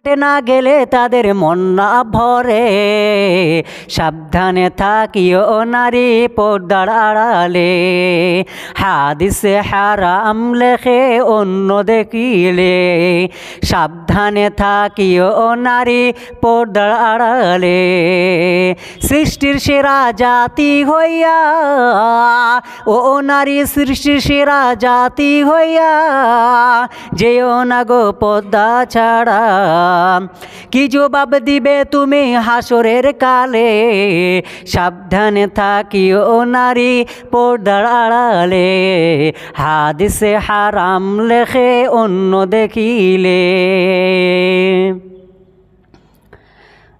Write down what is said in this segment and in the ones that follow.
না গেলে তাদের মন না ভরে, সাবধানে থাকিও নারী পর্দার আড়ালে, হাদিসে হারাম লেখে অন্য দেখিলে, সাবধানে থাকিও নারী পর্দার আড়ালে। সৃষ্টির সেরা জাতি হইয়া, ও নারী সৃষ্টির সেরা জাতি হইয়া, যেও না গো পর্দা ছাড়া, কি জবাব দিবে তুমি হাসরের কালে, সাবধানে থাকিও নারী পর্দার আড়ালে, হাদিসে হারাম লেখে অন্য দেখিলে।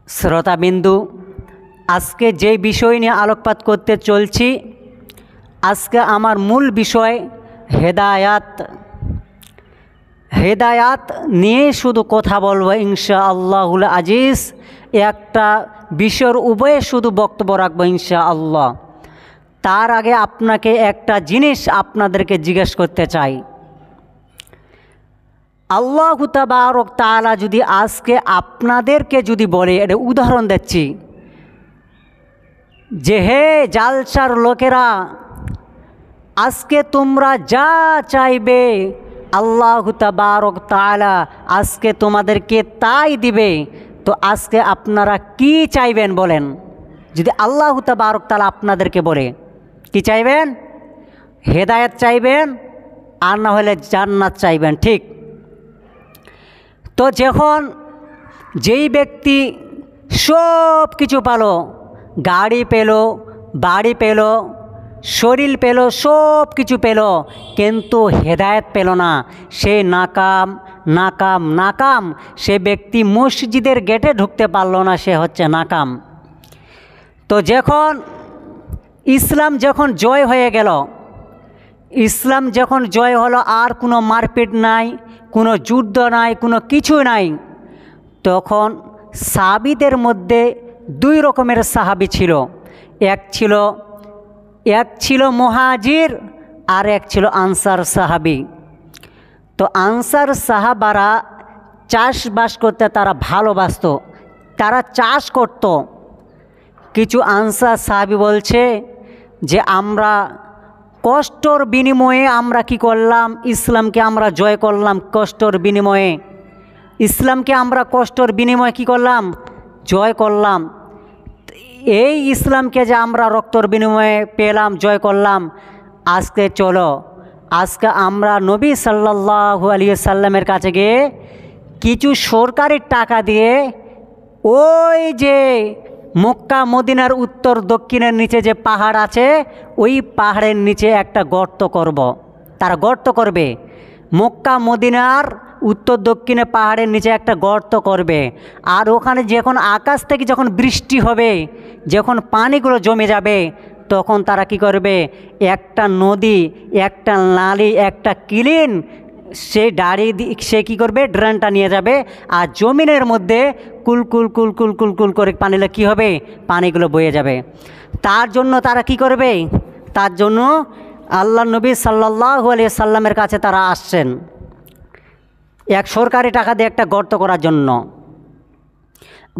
শ্রোতাবিন্দু, আজকে যে বিষয় নিয়ে আলোকপাত করতে চলছি, আজকে আমার মূল বিষয় হেদায়াত। হেদায়াত নিয়ে শুধু কথা বলবো ইনশাআল্লাহুল আজিজ। একটা বিষয়ের উভয়ে শুধু বক্তব্য রাখবো ইনশাআল্লাহ। তার আগে আপনাকে একটা জিনিস আপনাদেরকে জিজ্ঞেস করতে চাই। আল্লাহু তাবারক তাআলা যদি আজকে আপনাদেরকে যদি বলে, এটা উদাহরণ দিচ্ছি, যে হে জালসার লোকেরা, আজকে তোমরা যা চাইবে আল্লাহু তাবারক তাআলা আজকে তোমাদেরকে তাই দিবে। তো আজকে আপনারা কি চাইবেন বলেন? যদি আল্লাহু তাবারক তাআলা আপনাদেরকে বলে, কি চাইবেন? হেদায়েত চাইবেন, আর না হলে জান্নাত চাইবেন, ঠিক? তো যখন যেই ব্যক্তি সব কিছু পেল, গাড়ি পেল, বাড়ি পেল, শরীর পেল, সব কিছু পেল, কিন্তু হেদায়েত পেল না, সে নাকাম নাকাম নাকাম। সে ব্যক্তি মসজিদের গেটে ঢুকতে পারল না, সে হচ্ছে নাকাম। তো যখন ইসলাম যখন জয় হয়ে গেল, ইসলাম যখন জয় হলো, আর কোনো মারপিট নাই, কোনো যুদ্ধ নাই, কোনো কিছু নাই, তখন সাহাবীদের মধ্যে দুই রকমের সাহাবী ছিল। এক ছিল মুহাজির, আর এক ছিল আনসার সাহাবী। তো আনসার সাহাবারা চাষবাস করতে তারা ভালোবাসত, তারা চাষ করত। কিছু আনসার সাহাবী বলছে যে আমরা কষ্টর বিনিময়ে আমরা কি করলাম, ইসলামকে আমরা জয় করলাম। কষ্টর বিনিময়ে ইসলামকে আমরা কষ্টর বিনিময়ে কি করলাম? জয় করলাম। এই ইসলামকে যে আমরা রক্তর বিনিময়ে পেলাম, জয় করলাম, আজকে চলো, আজকে আমরা নবী সাল্লাল্লাহু আলাইহি সাল্লামের কাছে গিয়ে কিছু সরকারি টাকা দিয়ে ওই যে মক্কা মদিনার উত্তর দক্ষিণের নিচে যে পাহাড় আছে, ওই পাহাড়ের নিচে একটা গর্ত করব। তারা গর্ত করবে, মক্কা মদিনার উত্তর দক্ষিণে পাহাড়ের নিচে একটা গর্ত করবে। আর ওখানে যখন আকাশ থেকে যখন বৃষ্টি হবে, যখন পানিগুলো জমে যাবে, তখন তারা কি করবে? একটা নদী, একটা নালী, একটা ক্লিন সে দাড়ি সে কী করবে? ড্রেনটা নিয়ে যাবে, আর জমিনের মধ্যে কুলকুল কুলকুল কুলকুল করে পানিলে কী হবে? পানিগুলো বয়ে যাবে। তার জন্য তারা কি করবে? তার জন্য আল্লাহ নবী সাল্লাল্লাহু আলাইহি সাল্লামের কাছে তারা আসছেন এক সরকারি টাকা দিয়ে একটা গর্ত করার জন্য।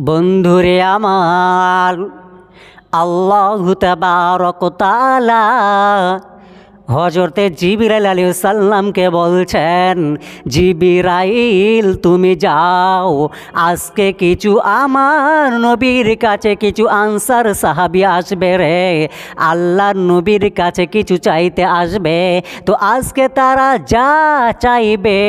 বন্ধুরে আমার, আল্লাহু তাবারক তাআলা হযরতে জিবরাইল আলাইহিস সালামকে বলছেন, জিবরাইল তুমি যাও, আজকে কিছু আমার নবীর কাছে কিছু আনসার সাহাবী আসবে রে, আল্লাহর নবীর কাছে কিছু চাইতে আসবে। তো আজকে তারা যা চাইবে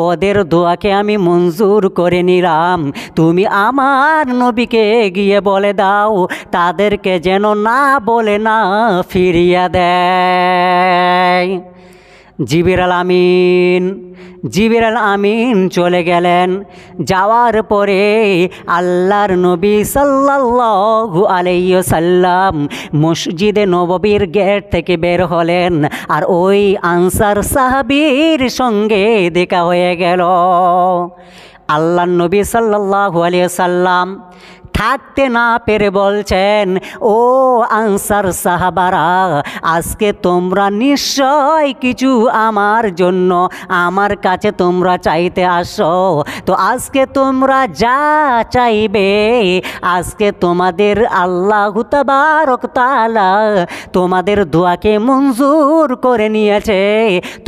ওদের দোয়াকে আমি মঞ্জুর করে নিলাম। তুমি আমার নবীকে গিয়ে বলে দাও তাদেরকে যেন না বলে না ফিরিয়ে দেয়। জিবরাইল আমিন চলে গেলেন। যাওয়ার পরে আল্লাহর নবী সাল্লাল্লাহু আলাইহি ওয়াসাল্লাম মসজিদে নববীর গেট থেকে বের হলেন, আর ওই আনসার সাহাবীর সঙ্গে দেখা হয়ে গেল। আল্লাহর নবী সাল্লাল্লাহু আলাইহি ওয়াসাল্লাম থাকতে না পেরে বলছেন, ও আনসার সাহাবারা, আজকে তোমরা নিশ্চয় কিছু আমার জন্য আমার কাছে তোমরা চাইতে আসো। তো আজকে তোমরা যা চাইবে, আজকে তোমাদের আল্লাহু তাবারক তাআলা তোমাদের দোয়াকে মঞ্জুর করে নিয়েছে।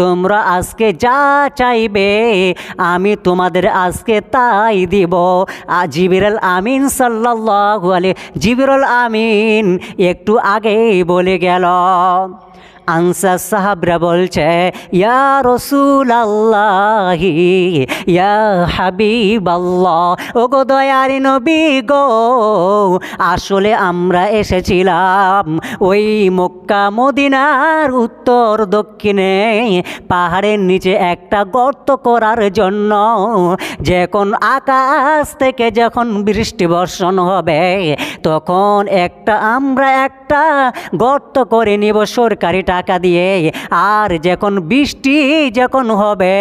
তোমরা আজকে যা চাইবে আমি তোমাদের আজকে তাই দিব। জিবরিল আমিন সাল্লাল্লাহু আলাইহি, জিবরিল আমিন একটু আগেই বলে গেল। আনসার সাহাবরা বলছে, ইয়া রাসূলুল্লাহি, ইয়া হাবিবাল্লাহ, ও গো দয়ার নবী গো, আসলে আমরা এসেছিলাম ওই মক্কা মদিনার উত্তর দক্ষিণে পাহাড়ের নিচে একটা গর্ত করার জন্য। যখন আকাশ থেকে যখন বৃষ্টি বর্ষণ হবে তখন আমরা একটা গর্ত করে নিব সরকারি টাকা দিয়ে। আর যখন বৃষ্টি যখন হবে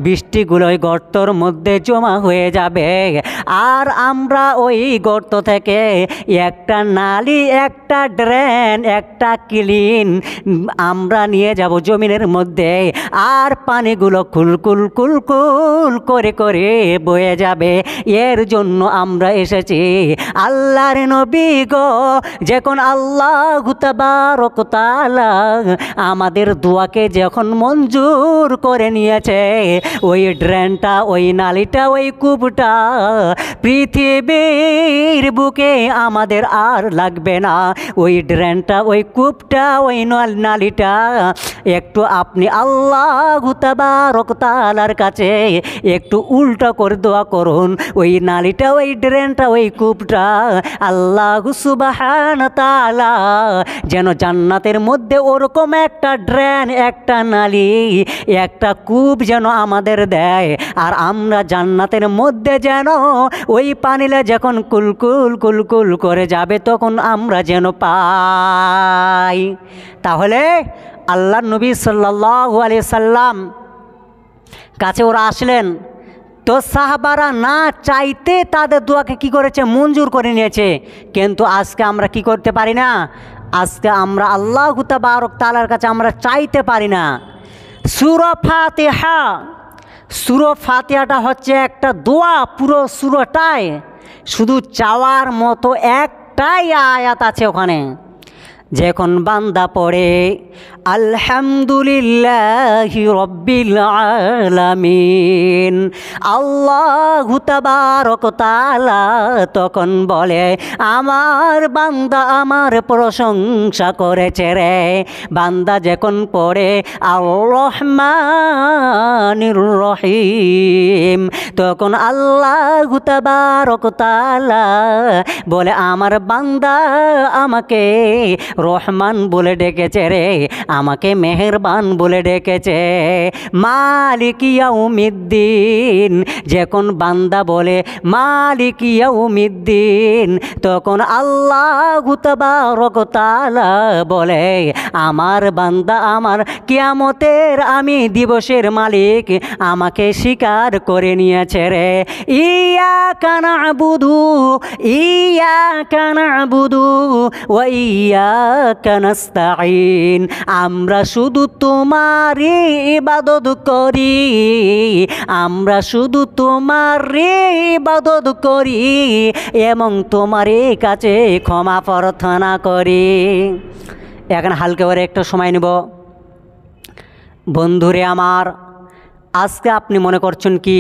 বৃষ্টিগুলো ওই গর্তর মধ্যে জমা হয়ে যাবে। আর আমরা ওই গর্ত থেকে একটা নালি, একটা ড্রেন, একটা ক্লিন আমরা নিয়ে যাব জমিনের মধ্যে। আর পানিগুলো কুলকুল কুলকুল করে করে বয়ে যাবে। এর জন্য আমরা এসেছি। আল্লাহর নবী গো, যখন আল্লাহু তাবারক তাআলা আমাদের দোয়াকে যখন মঞ্জুর করে নিয়েছে, ওই ড্রেনটা, ওই নালিটা, ওই কূপটা পৃথিবীর বুকে আমাদের আর লাগবে না। ওই ড্রেনটা, ওই কূপটা, ওই নালিটা একটু আপনি আল্লাহু তাবারক তাআলার কাছে একটু উল্টা করে দোয়া করুন। ওই নালিটা, ওই ড্রেনটা, ওই কূপটা আল্লাহু সুবহানাহু তাআলা যেন জান্নাতের মধ্যে ওরকম একটা ড্রেন, একটা নালি, একটা কূপ যেন আমাদের দেয়। আর আমরা জান্নাতের মধ্যে যেন ওই পানিলে যখন কুলকুল কুলকুল করে যাবে তখন আমরা যেন পাই। তাহলে আল্লাহর নবী সাল্লাল্লাহু আলাইহি সাল্লাম কাছে ওরা আসলেন। তো সাহাবারা না চাইতে তাদের দোয়াকে কি করেছে? মঞ্জুর করে নিয়েছে। কিন্তু আজকে আমরা কি করতে পারি না? আজকে আমরা আল্লাহু তাবারক তাআলার কাছে আমরা চাইতে পারি না। সূরা ফাতিহা, সূরা ফাতিহাটা হচ্ছে একটা দোয়া। পুরো সূরাটায় শুধু চাওয়ার মতো একটাই আয়াত আছে ওখানে। যখন বান্দা পড়ে আলহামদুলিল্লাহি রাব্বিল আলামিন, আল্লাহু তাবারক তাআলা তখন বলে, আমার বান্দা আমার প্রশংসা করেছে রে। বান্দা যখন পড়ে আর রহমানির রহিম, তখন আল্লাহু তাবারক তাআলা বলে, আমার বান্দা আমাকে রহমান বলে ডেকেছে রে, আমাকে মেহেরবান বলে ডেকেছে। মালিক ইয়াউমিদ্দিন, যখন বান্দা বলে মালিক ইয়াউমিদ্দিন, তখন আল্লাহু তাবারক তাআলা বলে, আমার বান্দা আমার কিয়ামতের আমি দিবসের মালিক আমাকে স্বীকার করে নিয়েছে রে। ইয়াকা না'বুদু, ইয়াকা না'বুদু ওয়া ইয়াকা নাস্তাঈন, আমরা শুধু তোমারই ইবাদত করি, আমরা শুধু তোমারই ইবাদত করি এবং তোমারই কাছে ক্ষমা প্রার্থনা করি। এখন হালকা করে একটা সময় নেব। বন্ধুরে আমার, আজকে আপনি মনে করছেন কি?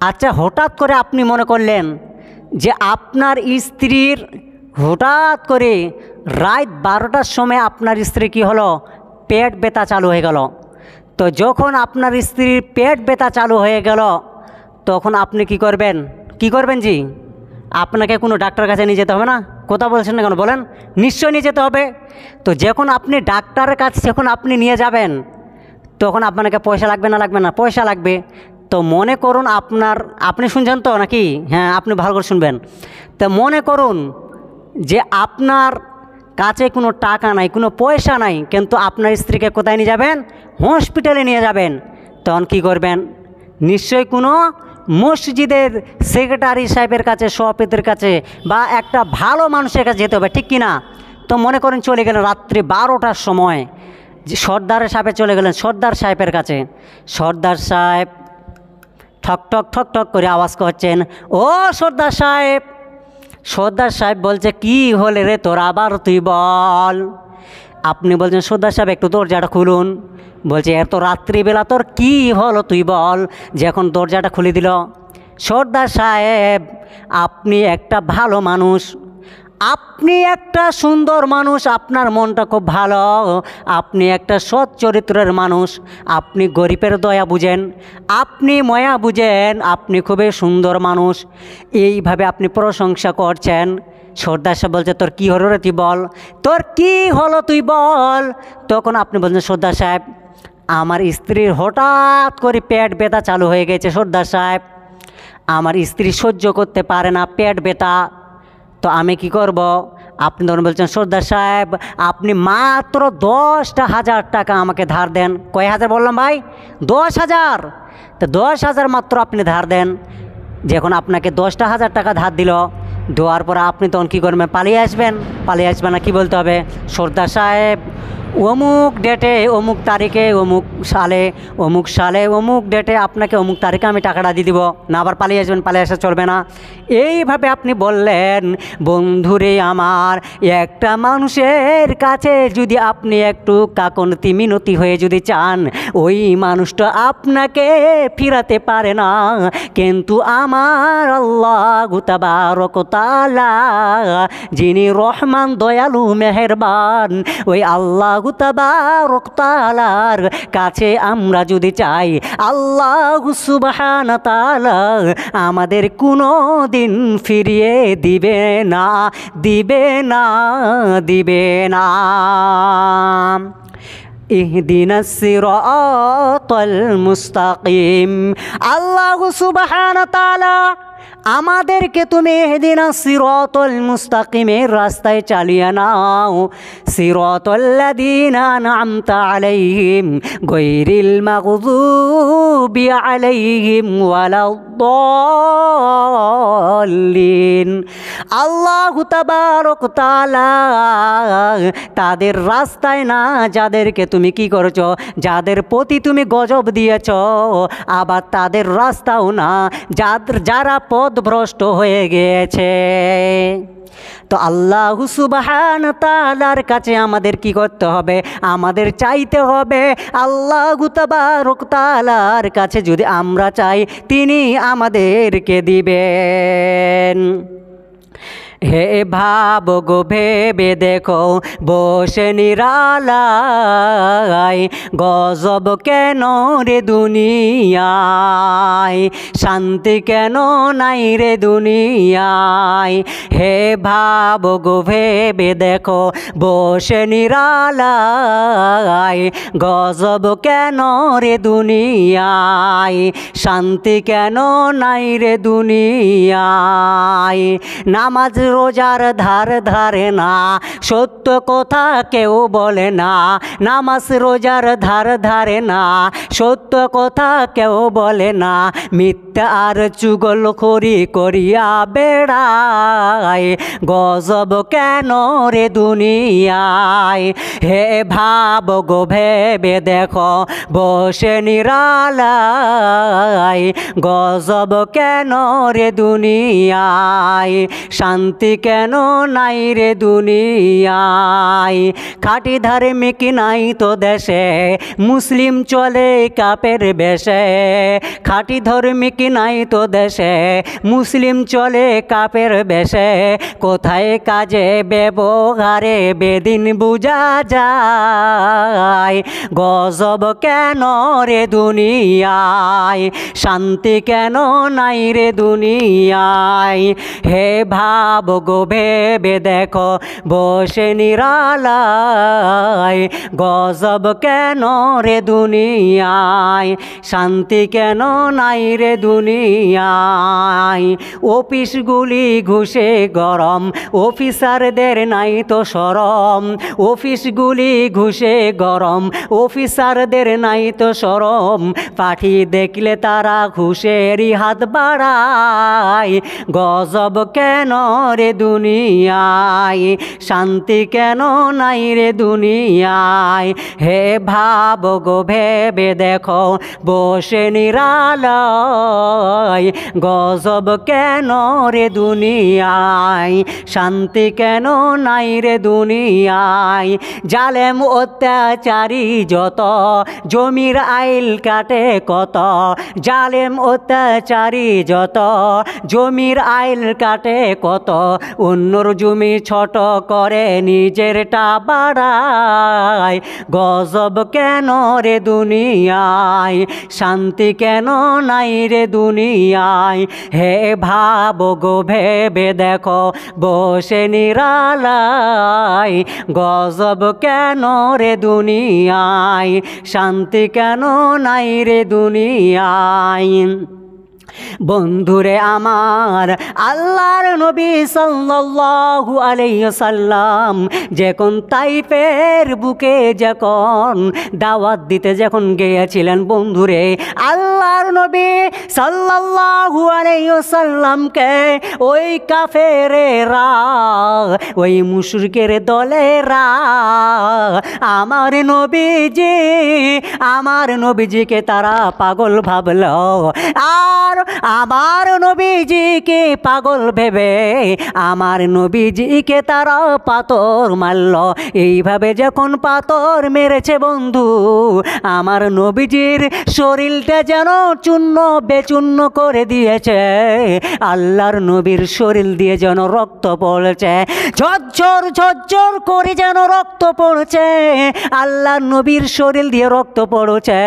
আচ্ছা, হঠাৎ করে আপনি মনে করলেন যে আপনার স্ত্রীর হঠাৎ করে রাত 12টার সময় আপনার স্ত্রী কি হলো? পেট ব্যথা চালু হয়ে গেল। তো যখন আপনার স্ত্রীর পেট ব্যথা চালু হয়ে গেল তখন আপনি কি করবেন? কি করবেন জি? আপনাকে কোনো ডাক্তার কাছে নিয়ে যেতে হবে না? কথা বলছেন না কেন বলেন? নিশ্চয় নিয়ে যেতে হবে। তো যখন আপনি ডাক্তারের কাছে যখন আপনি নিয়ে যাবেন তখন আপনাকে পয়সা লাগবে না? লাগবে না? পয়সা লাগবে। তো মনে করুন আপনি শুনছেন তো নাকি? হ্যাঁ, আপনি ভালো করে শুনবেন। তো মনে করুন যে আপনার কাছে কোনো টাকা নাই, কোনো পয়সা নাই, কিন্তু আপনার স্ত্রীকে কোথায় নিয়ে যাবেন? হসপিটালে নিয়ে যাবেন। তখন কি করবেন? নিশ্চয়ই কোনো মসজিদের সেক্রেটারি সাহেবের কাছে, সভাপতির কাছে বা একটা ভালো মানুষের কাছে যেতে হবে, ঠিক কি না? তো মনে করেন চলে গেলেন রাত্রি 12টার সময়, যে সর্দারের সাহেবে চলে গেলেন সর্দার সাহেবের কাছে। সর্দার সাহেব ঠক ঠক ঠক ঠক করে আওয়াজ করছেন, ও সর্দার সাহেব। সর্দার সাহেব বলছে, কি হলে রে তোর, আবার তুই বল। আপনি বলছেন, সর্দার সাহেব একটু দরজাটা খুলুন। বলছে, এত রাত্রিবেলা তোর কি হলো তুই বল, যে এখন দরজাটা খুলে দিল। সর্দার সাহেব, আপনি একটা ভালো মানুষ, আপনি একটা সুন্দর মানুষ, আপনার মনটা খুব ভালো, আপনি একটা সৎ চরিত্রের মানুষ, আপনি গরিবের দয়া বুঝেন, আপনি ময়া বুঝেন, আপনি খুবই সুন্দর মানুষ, এইভাবে আপনি প্রশংসা করছেন। সর্দার সাহেব বলছে, তোর কী হলো রে তুই বল, তোর কি হলো তুই বল। তখন আপনি বলছেন, সর্দার সাহেব, আমার স্ত্রীর হঠাৎ করে পেট ব্যথা চালু হয়ে গেছে সর্দার সাহেব, আমার স্ত্রী সহ্য করতে পারে না পেট ব্যথা, তো আমি কি করব। আপনি তখন বলছেন, সর্দার সাহেব আপনি মাত্র 10,000 টাকা আমাকে ধার দেন। কয় হাজার বললাম ভাই? 10,000। তো 10,000 মাত্র আপনি ধার দেন। যখন আপনাকে 10,000 টাকা ধার দিল, দেওয়ার পর আপনি তখন কী করবেন? পালিয়ে আসবেন। পালিয়ে আসবেন না, কী বলতে হবে? সর্দার সাহেব অমুক ডেটে, অমুক তারিখে, অমুক সালে অমুক ডেটে আপনাকে অমুক তারিখে আমি টাকাটা দিয়ে দিব। না আবার পালিয়ে আসবেন, পালিয়ে আসা চলবে না। এইভাবে আপনি বললেন। বন্ধুরে আমার, একটা মানুষের কাছে যদি আপনি একটু কাকনতি মিনতি হয়ে যদি চান, ওই মানুষটা আপনাকে ফিরাতে পারে না, কিন্তু আমার আল্লাহ তাবারক তাআলা যিনি রহমান, দয়ালু, মেহেরবান, ওই আল্লাহ তাবারক তাআলার কাছে আমরা যদি চাই, আল্লাহ সুবহানাহু তাআলা আমাদের কোনো দিন ফিরিয়ে দিবে না, দিবে না, দিবে না। ইহদিনাস সিরাতাল মুস্তাকিম। আল্লাহ সুবহানাহু তাআলা আমাদেরকে তুমি ইহদিনাস সিরাতাল মুস্তাকিমের রাস্তায় চালিয়ে নাও। সিরাতাল্লাযীনা আন'আমতা আলাইহিম গায়রিল মাগযুবি আলাইহিম ওয়ালাদ-দাল্লিন। আল্লাহু তাবারক তাআলা তাদের রাস্তায় না, যাদেরকে তুমি কি করেছো, যাদের প্রতি তুমি গজব দিয়েছ, আবার তাদের রাস্তাও না যারা পথভ্রষ্ট হয়ে গিয়েছে। তো আল্লাহ সুবহানাহু তাআলার কাছে আমাদের কি করতে হবে? আমাদের চাইতে হবে। আল্লাহ তাবারক তাআলার কাছে যদি আমরা চাই, তিনি আমাদেরকে দিবেন। হে ভাব গো ভেবে দেখো, বসে নিরালায়, গজব কেন রে দুনিয়ায়, শান্তি কেন নাই রে দুনিয়ায়। হে ভাব গো ভেবে দেখো, বসে নিরালায়, গজব কেন রে দুনিয়ায়, শান্তি কেন নাই রে দুনিয়ায়। নামাজ রোজার ধার ধারে না, সত্য কথা কেউ বলে না। নামাজ রোজার ধার ধারে না, সত্য কথা কেউ বলে না। মিথ্যা আর চুগলখড়ি করিয়া বেড়ায়, গজব কেন রে দুনিয়ায়। হে ভাব গো ভেবে দেখো, বসে নিরালায়, গজব কেন রে দুনিয়ায়, শান্তি কেন নাই রে দুনিয়ায়। খাঁটি ধার্মিক নাই তো দেশে, মুসলিম চলে কাপের বেশে। খাঁটি ধার্মিক নাই তো দেশে, মুসলিম চলে কাপের বেশে। কোথায় কাজে ব্যবহারে বেদিন বুঝা যায়, গজব কেন রে দুনিয়ায়, শান্তি কেন নাই রে দুনিয়ায়। হে ভাব গো ভেবে দেখো, বসে নিরালায়, গজব কেন রে দুনিয়ায়, শান্তি কেন নাই রে দুনিয়ায়। দুনিয়ায়। অফিসগুলি ঘুষে গরম, অফিসারদের নাই তো শরম। অফিসগুলি ঘুষে গরম, অফিসারদের নাই তো শরম। পাঠি দেখলে তারা ঘুষেরই হাত বাড়ায়। গজব কেন রে দুনিয়ায়, শান্তি কেন নাই রে দুনিয়ায়। হে ভাব গো ভেবে দেখো বসে নিরালায়। গজব কেন রে দুনিয়ায়, শান্তি কেন নাই রে দুনিয়ায়। জালেম অত্যাচারী যত, জমির আইল কাটে কত। জালেম অত্যাচারী যত, জমির আইল কাটে কত। অন্যর জমি ছোট করে নিজেরটা বাড়ায়। গজব কেন রে দুনিয়ায়, শান্তি কেন নাই রে দুনিয়ায়। হে ভাব গো ভেবে দেখো বসে নিরালায়। গজব কেন রে দুনিয়ায়, শান্তি কেন নাই রে দুনিয়ায়। বন্ধুরে আমার, আল্লাহর নবী সাল্লাল্লাহু আলাইহি ওয়াসাল্লাম যখন তাইফের বুকে যখন দাওয়াত দিতে যখন গিয়েছিলেন, বন্ধুরে আল্লাহর নবী সাল্লাল্লাহু আলাইহি ওয়াসাল্লামকে ওই কাফেরেরা, ওই মুশরিকের দলেরা আমার নবীজিকে তারা পাগল ভাবল। আর আমার নবীজিকে পাগল ভেবে আমার নবীজিকে তারা পাথর মারল। এইভাবে যখন পাথর মেরেছে বন্ধু, আমার নবীজির শরীরটা যেন চূর্ণ বেচূর্ণ করে দিয়েছে। আল্লাহর নবীর শরীর দিয়ে যেন রক্ত পড়ছে, ঝরঝর ঝরঝর করে যেন রক্ত পড়ছে। আল্লাহর নবীর শরীর দিয়ে রক্ত পড়ছে।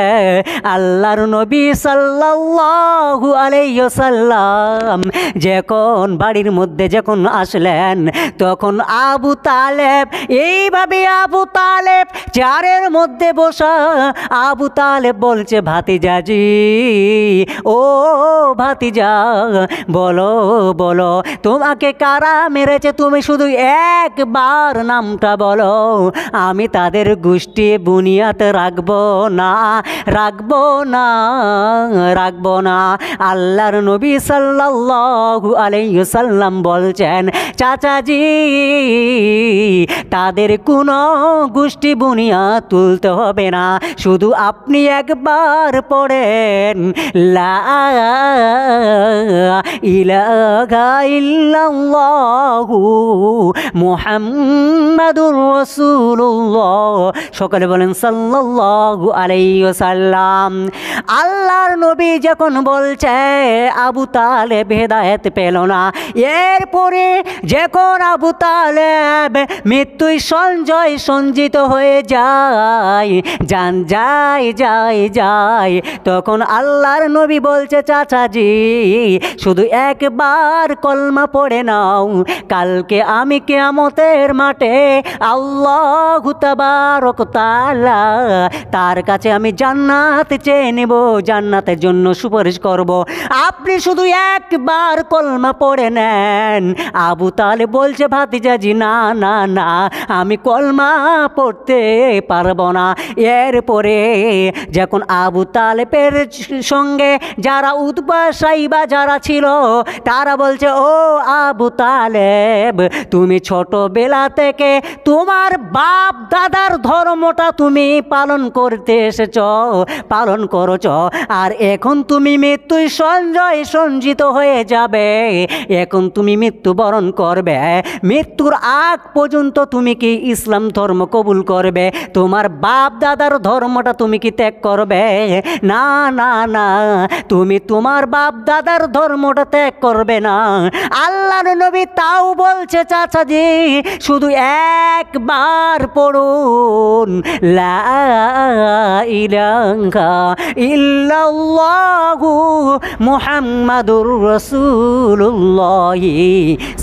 আল্লাহর নবী সাল্লাল্লাহু আলাইহি ওয়াসাল্লাম যখন বাড়ির মধ্যে যখন আসলেন, তখন আবু তালেব এইভাবে আবু তালেব চেয়ারের মধ্যে বসা আবু তালেব বলছে, ভাতিজাজি, ও ভাতিজা, বলো বলো তোমাকে কারা মেরেছে, তুমি শুধু একবার নামটা বলো, আমি তাদের গোষ্ঠী বুনিয়াদ রাখবো না, রাখবো না, রাখবো না। আল্লাহর নবী সাল্লাল্লাহু আলাইহি ওয়াসাল্লাম বলছেন, চাচাজি, তাদের কোনো গোষ্ঠী বুনিয়াদ তুলতে হবে না, শুধু আপনি একবার পড়েন লা ইলাহা ইল্লাল্লাহু মুহাম্মাদুর রাসূলুল্লাহ। সকলে বলেন সাল্লাল্লাহু আলাইহি ওয়াসাল্লাম। আল্লাহর নবী যখন বলছে, আবু তালেব হেদায়েত পেল না। এরপরে যখন আবু তালেব মৃত্যুই সঞ্জিত হয়ে যায়, জান যায়, তখন আল্লাহর নবী বলছে, চাচাজি, শুধু একবার কলমা পড়ে নাও, কালকে আমি কিয়ামতের মাঠে আল্লাহু তাবারক তাআলা তার কাছে আমি জান্নাত চেয়ে নেব, জান্নাতের জন্য সুপারিশ করব। আপনি শুধু একবার কলমা পড়ে নেন। আবু তালেব বলছে, ভাতিজাজি, না না না, আমি কলমা পড়তে পারবো না। এরপরে যখন আবু তালেবের সঙ্গে যারা উতবা সাইবা যারা ছিল, তারা বলছে, ও আবু তালেব, তুমি ছোটবেলা থেকে তোমার বাপ দাদার ধর্মটা তুমি পালন করতে এসেছ, পালন করছ, আর এখন তুমি মৃত্যুই সঞ্জিত হয়ে যাবে, এখন তুমি মৃত্যুবরণ করবে। মৃত্যুর আগ পর্যন্ত তুমি কি ইসলাম ধর্ম কবুল করবে? তোমার বাপ দাদার ধর্মটা তুমি কি ত্যাগ করবে? না না না, তুমি তোমার বাপ দাদার ধর্মটা ত্যাগ করবে না। আল্লাহর নবী তাও বলছে, চাচাজি, শুধু একবার পড়ুন লা ইলাহা ইল্লাল্লাহু মুহাম্মাদুর রাসূলুল্লাহ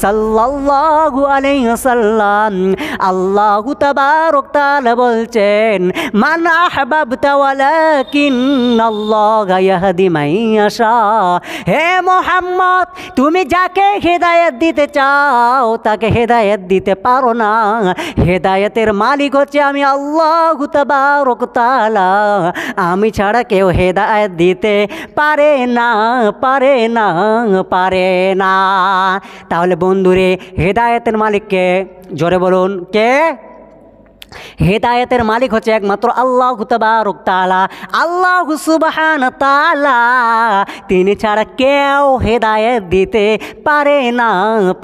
সাল্লাল্লাহু আলাইহি ওয়াসাল্লাম। আল্লাহু তাবারক তাআলা বলছেন, মান আহবাবতা ওয়ালাকিন্নাল্লাহা ইয়াহদি মান ইয়াশা। হে মুহাম্মদ, তুমি যাকে হেদায়েত দিতে চাও তাকে হেদায়েত দিতে পারো না। হেদায়েতের মালিক হচ্ছে আমি আল্লাহ তাবারক তাআলা। আমি ছাড়া কেউ হেদায়েত দিতে পারে না, পারে না, পারে না। তাহলে বন্ধুরে, হেদায়েতের মালিককে জোরে বলুন, কে? হেদায়েতের মালিক হচ্ছে একমাত্র আল্লাহ তাবারক তাআলা, আল্লাহ সুবহানাহু তাআলা। তিনি ছাড়া কেউ হেদায়েত দিতে পারে না,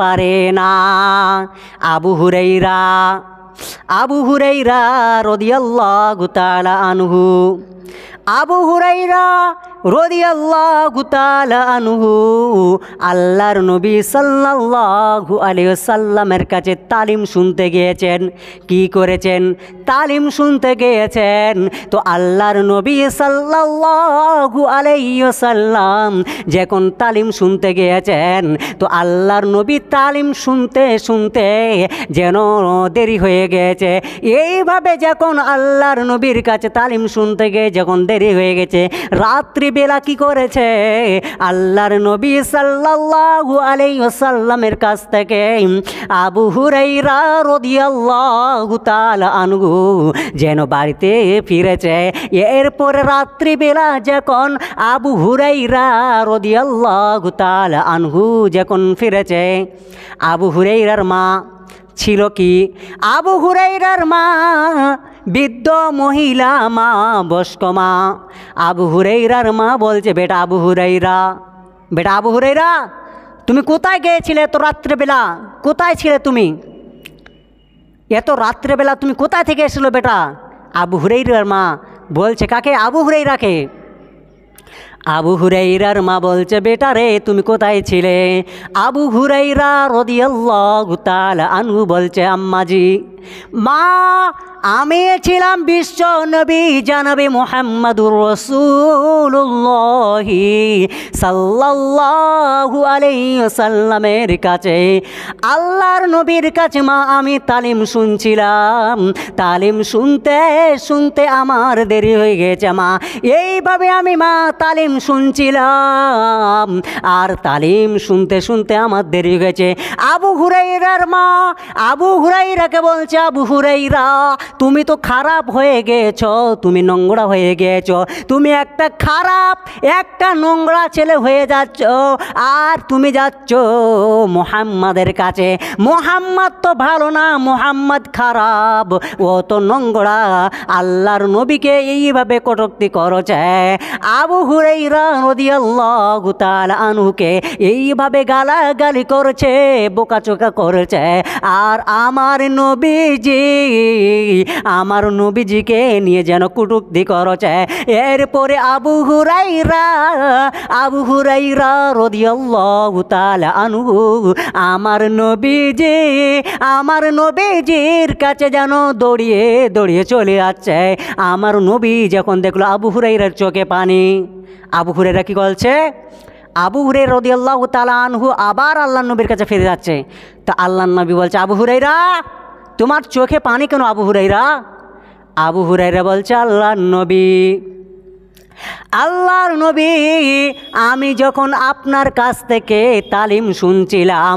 পারে না। আবু হুরাইরা রাদিয়াল্লাহু তাআলা আনহু, আবু হুরাইরা রাদিয়াল্লাহু তাআলা আনহু আল্লাহর নবী সাল্লাল্লাহু আলাইহি ওয়াসাল্লামের কাছে তালিম শুনতে গিয়েছেন। কি করেছেন? তালিম শুনতে গিয়েছেন। তো আল্লাহর নবী সাল্লাল্লাহু আলাইহি ওয়াসাল্লাম যখন তালিম শুনতে গিয়েছেন, তো আল্লাহর নবী তালিম শুনতে শুনতে যেন দেরি হয়ে গেছে। এইভাবে যখন আল্লাহর নবীর কাছে তালিম শুনতে গিয়ে যখন দেরি হয়ে গেছে, রাত্রিবেলা কি করেছে? আল্লাহর নবী সাল্লাল্লাহু আলাইহি ওয়াসাল্লামের কাছ থেকে আবু হুরাইরা রাদিয়াল্লাহু তাআলা আনহু যেন বাড়িতে ফিরেছে। এরপরে রাত্রিবেলা যখন আবু হুরাইরা রাদিয়াল্লাহু তাআলা আনহু যখন ফিরেছে, আবু হুরাইরার মা ছিল কি? আবু হুরাইরার মা বৃদ্ধ মহিলা মা, বয়স্ক মা। আবু হুরাইরার মা বলছে, বেটা আবু হুরাইরা, তুমি কোথায় গিয়েছিলে এত রাত্রেবেলা? কোথায় ছিলে তুমি? এত রাত্রেবেলা তুমি কোথায় থেকে এসেছিল বেটা? আবু হুরাইরার মা বলছে, কাকে? আবু হুরাইরাকে। আবু হুরাইরার মা বলছে, বেটা রে তুমি কোথায় ছিলে? আবু হুরাইরা রাদিয়াল্লাহু তাআলা আনহু বলছে, আম্মাজি, মা আমি ছিলাম বিশ্ব নবী জানাবে মুহাম্মাদুর রাসূলুল্লাহ সাল্লাল্লাহু আলাইহি ওয়াসাল্লামের কাছে, আল্লাহর নবীর কাছে মা আমি তালিম শুনছিলাম। তালিম শুনতে শুনতে আমার দেরি হয়ে গেছে মা। এইভাবে আমি মা তালিম শুনছিলাম, আর তালিম শুনতে শুনতে আমার দেরি হয়ে গেছে। আবু হুরাইরার মা আবু হুরাইরাকে বলছে, আবু হুরাইরা তুমি তো খারাপ হয়ে গেছ, তুমি নোংরা হয়ে গেছ, তুমি একটা খারাপ একটা নোংরা ছেলে হয়ে যাচ্ছ, আর তুমি যাচ্ছ মুহাম্মাদের কাছে। মুহাম্মদ তো ভালো না, মুহাম্মদ খারাপ, ও তো নোংরা। আল্লাহর নবীকে এইভাবে কটূক্তি করেছে। আবু হুরাইরা রাদিয়াল্লাহু তাআলা আনহুকে এইভাবে গালাগালি করেছে, বোকাচোকা করেছে। আর আমার নবীজিকে নিয়ে যেন কটূক্তি করেছে। এরপরে আবু হুরাইরা রাদিয়াল্লাহু তাআলা আনহু আমার নবীজির কাছে যেন দৌড়িয়ে দৌড়িয়ে চলে যাচ্ছে। আমার নবী যখন দেখলো আবু হুরাইরার চোখে পানি, আবু হুরাইরা কি বলছে? আবু হুরাইরা রাদিয়াল্লাহু তাআলা আনহু আবার আল্লাহর নবীর কাছে ফিরে যাচ্ছে। তো আল্লাহর নবী বলছে, আবু হুরাইরা তোমার চোখে পানি কেন? আবু হুরাইরা বলছে, আল্লাহর নবী আমি যখন আপনার কাছ থেকে তালিম শুনছিলাম,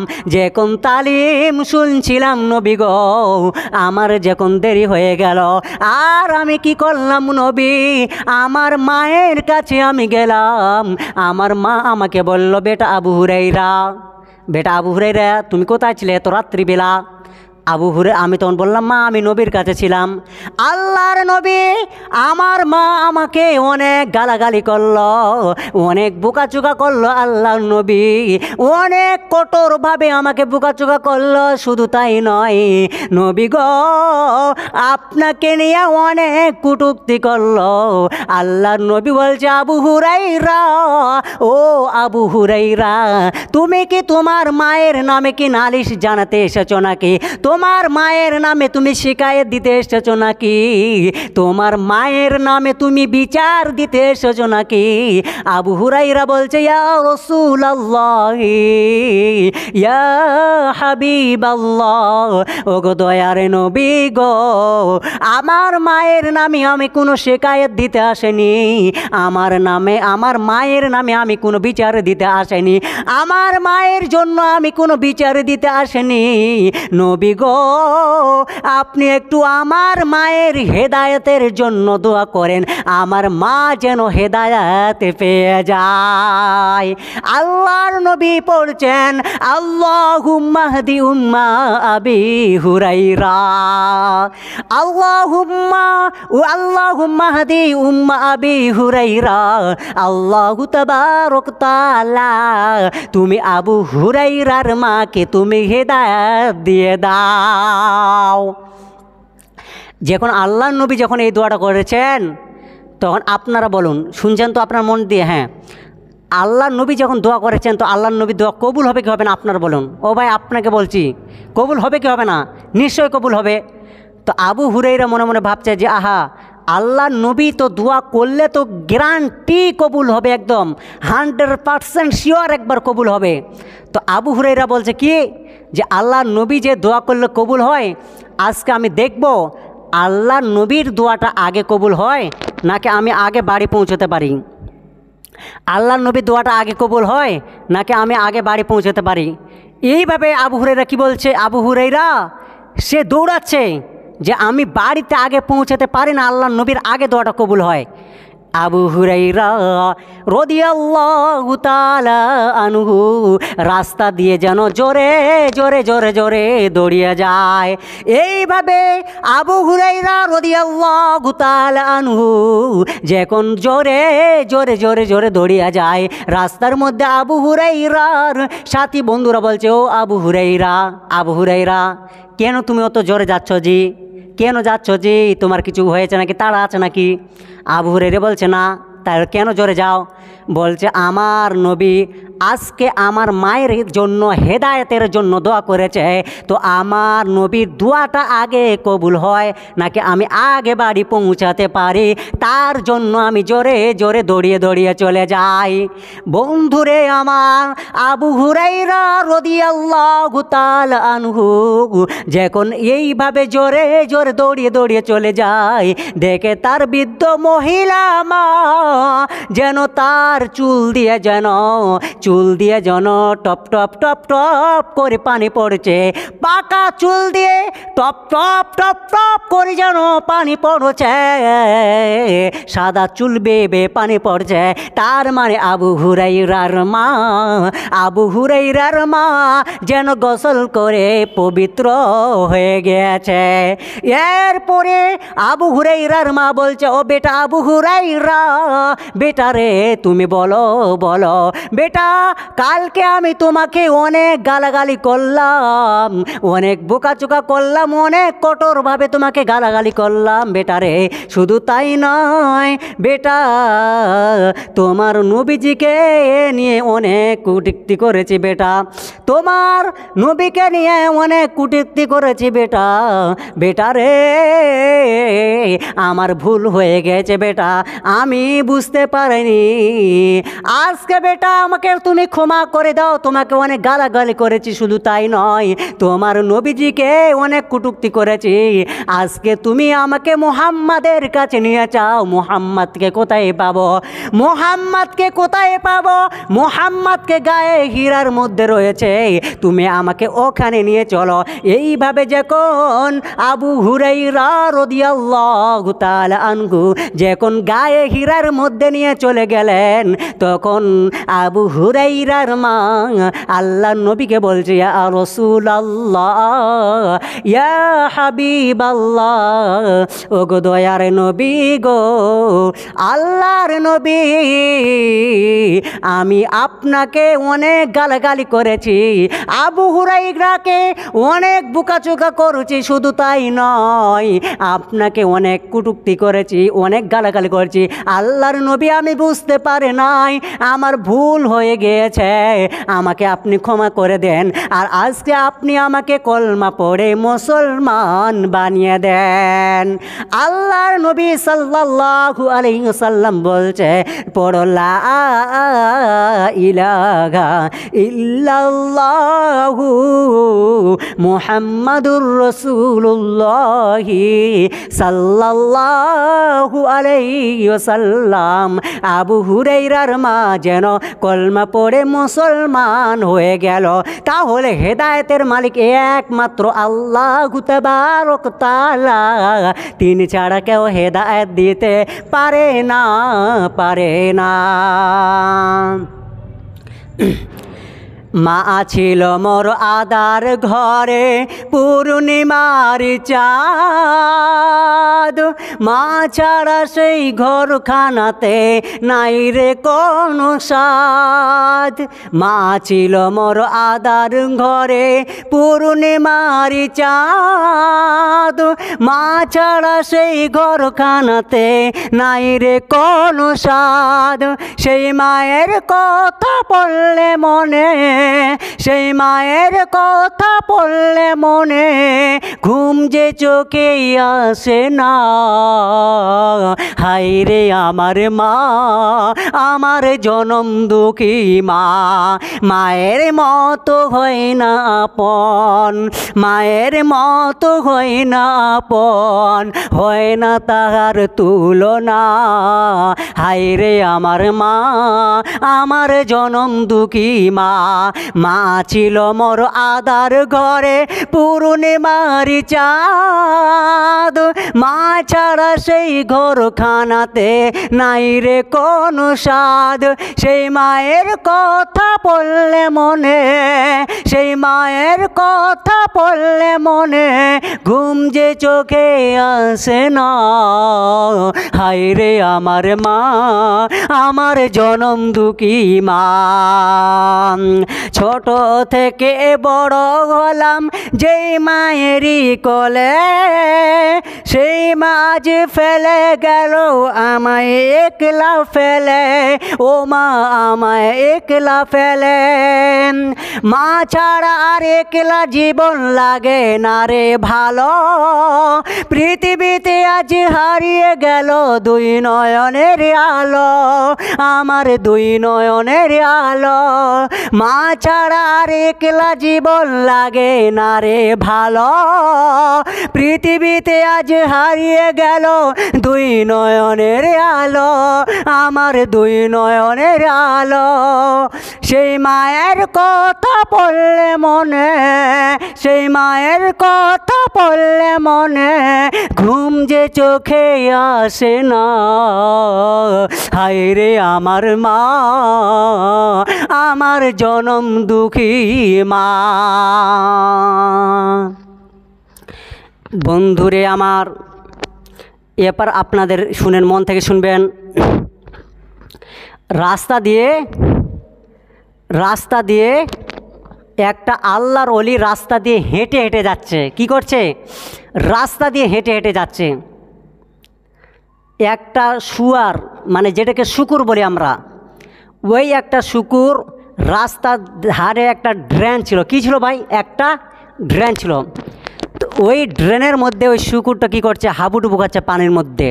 নবী গো, আমার যখন দেরি হয়ে গেল, আর আমি কি করলাম নবী? আমার মায়ের কাছে আমি গেলাম। আমার মা আমাকে বলল, বেটা আবু হুরাইরা তুমি কোথায় ছিলে এত রাত্রিবেলা? আমি তখন বললাম, মা আমি নবীর কাছে ছিলাম। আল্লাহর নবী আমার মা আমাকে অনেক গালাগালি করলো, অনেক বোকাচোকা করলো। আল্লাহর নবী অনেক কঠোরভাবে আমাকে বোকাচোকা করলো। শুধু তাই নয় নবী গো, আপনাকে নিয়ে অনেক কটূক্তি করলো। আল্লাহর নবী বলছে, আবু হুরাইরা তুমি কি তোমার মায়ের নামে কি নালিশ জানাতে এসেছো নাকি? তোমার মায়ের নামে তুমি শিকায়েত দিতে এসেছো নাকি? তোমার মায়ের নামে তুমি বিচার দিতে এসেছো নাকি? আবু হুরাইরা বলছে, ইয়া রাসূলুল্লাহ, ইয়া হাবিবাল্লাহ, ওগো দয়ার নবী গো, আমার মায়ের নামে আমি কোনো শিকায়েত দিতে আসেনি, আমার মায়ের নামে আমি কোনো বিচার দিতে আসেনি, আমার মায়ের জন্য আমি কোনো বিচার দিতে আসেনি। নবী গো, আপনি একটু আমার মায়ের হেদায়েতের জন্য দোয়া করেন, আমার মা যেন হেদায়েত পেয়ে যায়। আল্লাহর নবী পড়ছেন, আল্লাহুম্মা হদি উম্মা আবি হুরাইরা, আল্লাহুম্মা হদি উম্মা আবি হুরাইরা, আল্লাহু তাবারক তাআলা তুমি আবু হুরাইরার মাকে তুমি হেদায়েত দিয়ে দাও। যখন আল্লাহর নবী যখন এই দোয়াটা করেছেন, তখন আপনারা বলুন, শুনছেন তো আপনার মন দিয়ে? হ্যাঁ, আল্লাহর নবী যখন দোয়া করেছেন, তো আল্লাহর নবী দোয়া কবুল হবে কি হবে না আপনারা বলুন। ও ভাই, আপনাকে বলছি, কবুল হবে কি হবে না? নিশ্চয়ই কবুল হবে। তো আবু হুরাইরা মনে মনে ভাবছে যে আহা, আল্লাহর নবী তো দোয়া করলে তো গ্যারান্টি কবুল হবে, একদম 100% শিওর একবার কবুল হবে। তো আবু হুরাইরা বলছে কি, যে আল্লাহর নবী যে দোয়া করলে কবুল হয়, আজকে আমি দেখব আল্লাহর নবীর দোয়াটা আগে কবুল হয় নাকি আমি আগে বাড়ি পৌঁছতে পারি। আল্লাহর নবীর দোয়াটা আগে কবুল হয় নাকি আমি আগে বাড়ি পৌঁছতে পারি। এইভাবে আবু হুরাইরা কি বলছে, আবু হুরাইরা সে দৌড়াচ্ছে যে আমি বাড়িতে আগে পৌঁছাতে পারি না, আল্লাহর নবীর আগে দোয়াটা কবুল হয়। আবু হুরাইরা রাদিয়াল্লাহু তাআলা আনহু রাস্তা দিয়ে যেন জোরে জোরে জোরে জোরে দৌড়িয়ে যায়। এইভাবে আবু হুরাইরা রাদিয়াল্লাহু তাআলা আনহু যখন জোরে জোরে জোরে জোরে দৌড়িয়ে যায়, রাস্তার মধ্যে আবু হুরাইরার সাথী বন্ধুরা বলছে, ও আবু হুরাইরা, আবু হুরাইরা কেন তুমি অত জোরে যাচ্ছ জি? কেন যাচ্ছ জি? তোমার কিছু হয়েছে নাকি, তাড়া আছে নাকি? আবু হুরাইরা বলছে না, তাই কেন জোরে যাও? বলছে আমার নবী আজকে আমার মায়ের জন্য হেদায়েতের জন্য দোয়া করেছে, তো আমার নবীর দোয়াটা আগে কবুল হয় নাকি আমি আগে বাড়ি পৌঁছাতে পারি, তার জন্য আমি জোরে জোরে দৌড়িয়ে দৌড়িয়ে চলে যাই। বন্ধুরে আমার, আবু হুরাইরা রাদিয়াল্লাহু তাআলা আনহু যখন এইভাবে জোরে জোরে দৌড়িয়ে দৌড়িয়ে চলে যায়, দেখে তার বৃদ্ধ মহিলা মা যেন তার চুল দিয়ে যেন টপ টপ টপ টপ করে পানি পড়ছে, পাকা চুল দিয়ে টপ টপ টপ টপ করে যেন পানি পড়ছে, সাদা চুল বেয়ে পানি পড়ছে। তার মানে আবু হুরাইরার মা যেন গোসল করে পবিত্র হয়ে গেছে। এরপরে আবু হুরাইরার মা বলছে, ও বেটা আবু হুরাইরা, বেটা রে তুমি বলো বেটা, কালকে আমি তোমাকে অনেক গালাগালি করলাম, অনেক বোকাচোকা করলাম, অনেক কঠোরভাবে তোমাকে গালাগালি করলাম বেটা রে। শুধু তাই নয় বেটা, তোমার নবীজিকে নিয়ে অনেক কটূক্তি করেছি বেটা, তোমার নবীকে নিয়ে অনেক কটূক্তি করেছি বেটা। বেটা রে, আমার ভুল হয়ে গেছে বেটা, আমি বুঝতে পারিনি। আজকে বেটা আমাকে তুমি ক্ষমা করে দাও, তোমাকে অনেক গালাগালি করেছি, শুধু তাই নয় তোমার নবীজিকে অনেক কটূক্তি করেছি। আজকে তুমি আমাকে মুহাম্মাদের কাছে নিয়ে যাও। মুহাম্মাদকে কোথায় পাবো? মুহাম্মাদকে গায়ে হীরার মধ্যে রয়েছে, তুমি আমাকে ওখানে নিয়ে চলো। এইভাবে যখন আবু হুরাইরা রাদিয়াল্লাহু তাআলা আনহু যখন গায়ে হীরার মধ্যে নিয়ে চলে গেলেন, তখন আবু হুরাইরার মা আল্লাহর নবীকে বলছে, ইয়া রাসূলুল্লাহ, ইয়া হাবিবাল্লাহ, ও গো দয়ার নবী গো, আল্লাহর নবী, আমি আপনাকে অনেক গালাগালি করেছি, আবু হুরাইরাকে অনেক বোকাচোকা করেছি, শুধু তাই নয় আপনাকে অনেক কটূক্তি করেছি, অনেক গালাগালি করেছি। আল্লাহর নবী আমি বুঝতে পারি নাই, আমার ভুল হয়ে গিয়েছে, আমাকে আপনি ক্ষমা করে দেন। আর আজকে আপনি আমাকে কলমা পড়ে মুসলমান বানিয়ে দেন। আল্লাহর নবী সাল্লাল্লাহু আলাইহি ওয়াসাল্লাম বলছে, পড়ো লা ইলাহা ইল্লাল্লাহু মুহাম্মাদুর রাসূলুল্লাহ সাল্লাল্লাহু আলাইহি ওয়াসাল্লাম। আবু হুরায়রার মা যেন কলমা পড়ে মুসলমান হয়ে গেল। তাহলে হেদায়েতের মালিক একমাত্র আল্লাহু তাবারক তাআলা, তিনি ছাড়া কেউ হেদায়েত দিতে পারে না, পারে না। মা ছিল মোর আদার ঘরে পূর্ণিমার চাঁদ, মা ছাড়া সেই ঘরখানাতে নাই রে কোনো স্বাদ। মা ছিল মোর আদার ঘরে পূর্ণিমার চাঁদ, মা ছাড়া সেই ঘরখানাতে নাই রে কোনো স্বাদ। সেই মায়ের কথা পড়লে মনে, সেই মায়ের কথা পড়লে মনে, ঘুম যে চোখে আসে না। হায় রে আমার মা, আমার জনম দুঃখী মা। মায়ের মতো হয় না আপন, মায়ের মতো হয় না আপন, হয় না তাহার তুলনা। হায় রে আমার মা, আমার জনম দুঃখী মা। মা ছিল মোর আদার ঘরে পূর্ণিমার চাঁদ, মা ছাড়া সেই ঘরখানাতে নাই রে কোনো স্বাদ। সেই মায়ের কথা পড়লে মনে, সেই মায়ের কথা পড়লে মনে, ঘুম যে চোখে আসে না। হায় রে আমার মা, আমার জনম দুঃখী মা। ছোট থেকে বড় হলাম যেই মায়েরই কোলে, সেই মা যে ফেলে গেল আমায় একলা ফেলে, ও মা আমায় একলা ফেলে। মা ছাড়া আর একলা জীবন লাগে না রে ভালো, পৃথিবীতে আজ হারিয়ে গেল দুই নয়নের আলো, আমার দুই নয়নের আলো। মা ছাড়া আর একলা জীবন লাগে না রে ভালো, পৃথিবীতে আজ হারিয়ে গেল দুই নয়নের আলো, আমার দুই নয়নের আলো। সেই মায়ের কথা পড়লে মনে, সেই মায়ের কথা পড়লে মনে, ঘুম যে চোখে আসে না। হায় রে আমার মা, আমার জনম দুঃখী মা। বন্ধুরে আমার, এবার আপনাদের শুনেন, মন থেকে শুনবেন। রাস্তা দিয়ে একটা আল্লাহর ওলি রাস্তা দিয়ে হেঁটে হেঁটে যাচ্ছে। কি করছে? রাস্তা দিয়ে হেঁটে হেঁটে যাচ্ছে। একটা শুয়ার, মানে যেটাকে শুকুর বলি আমরা, ওই একটা শুকুর রাস্তার ধারে একটা ড্রেন ছিল। কি ছিল ভাই? একটা ড্রেন ছিল। তো ওই ড্রেনের মধ্যে ওই শুকুরটা কী করছে? হাবুডুবু খাচ্ছে পানির মধ্যে।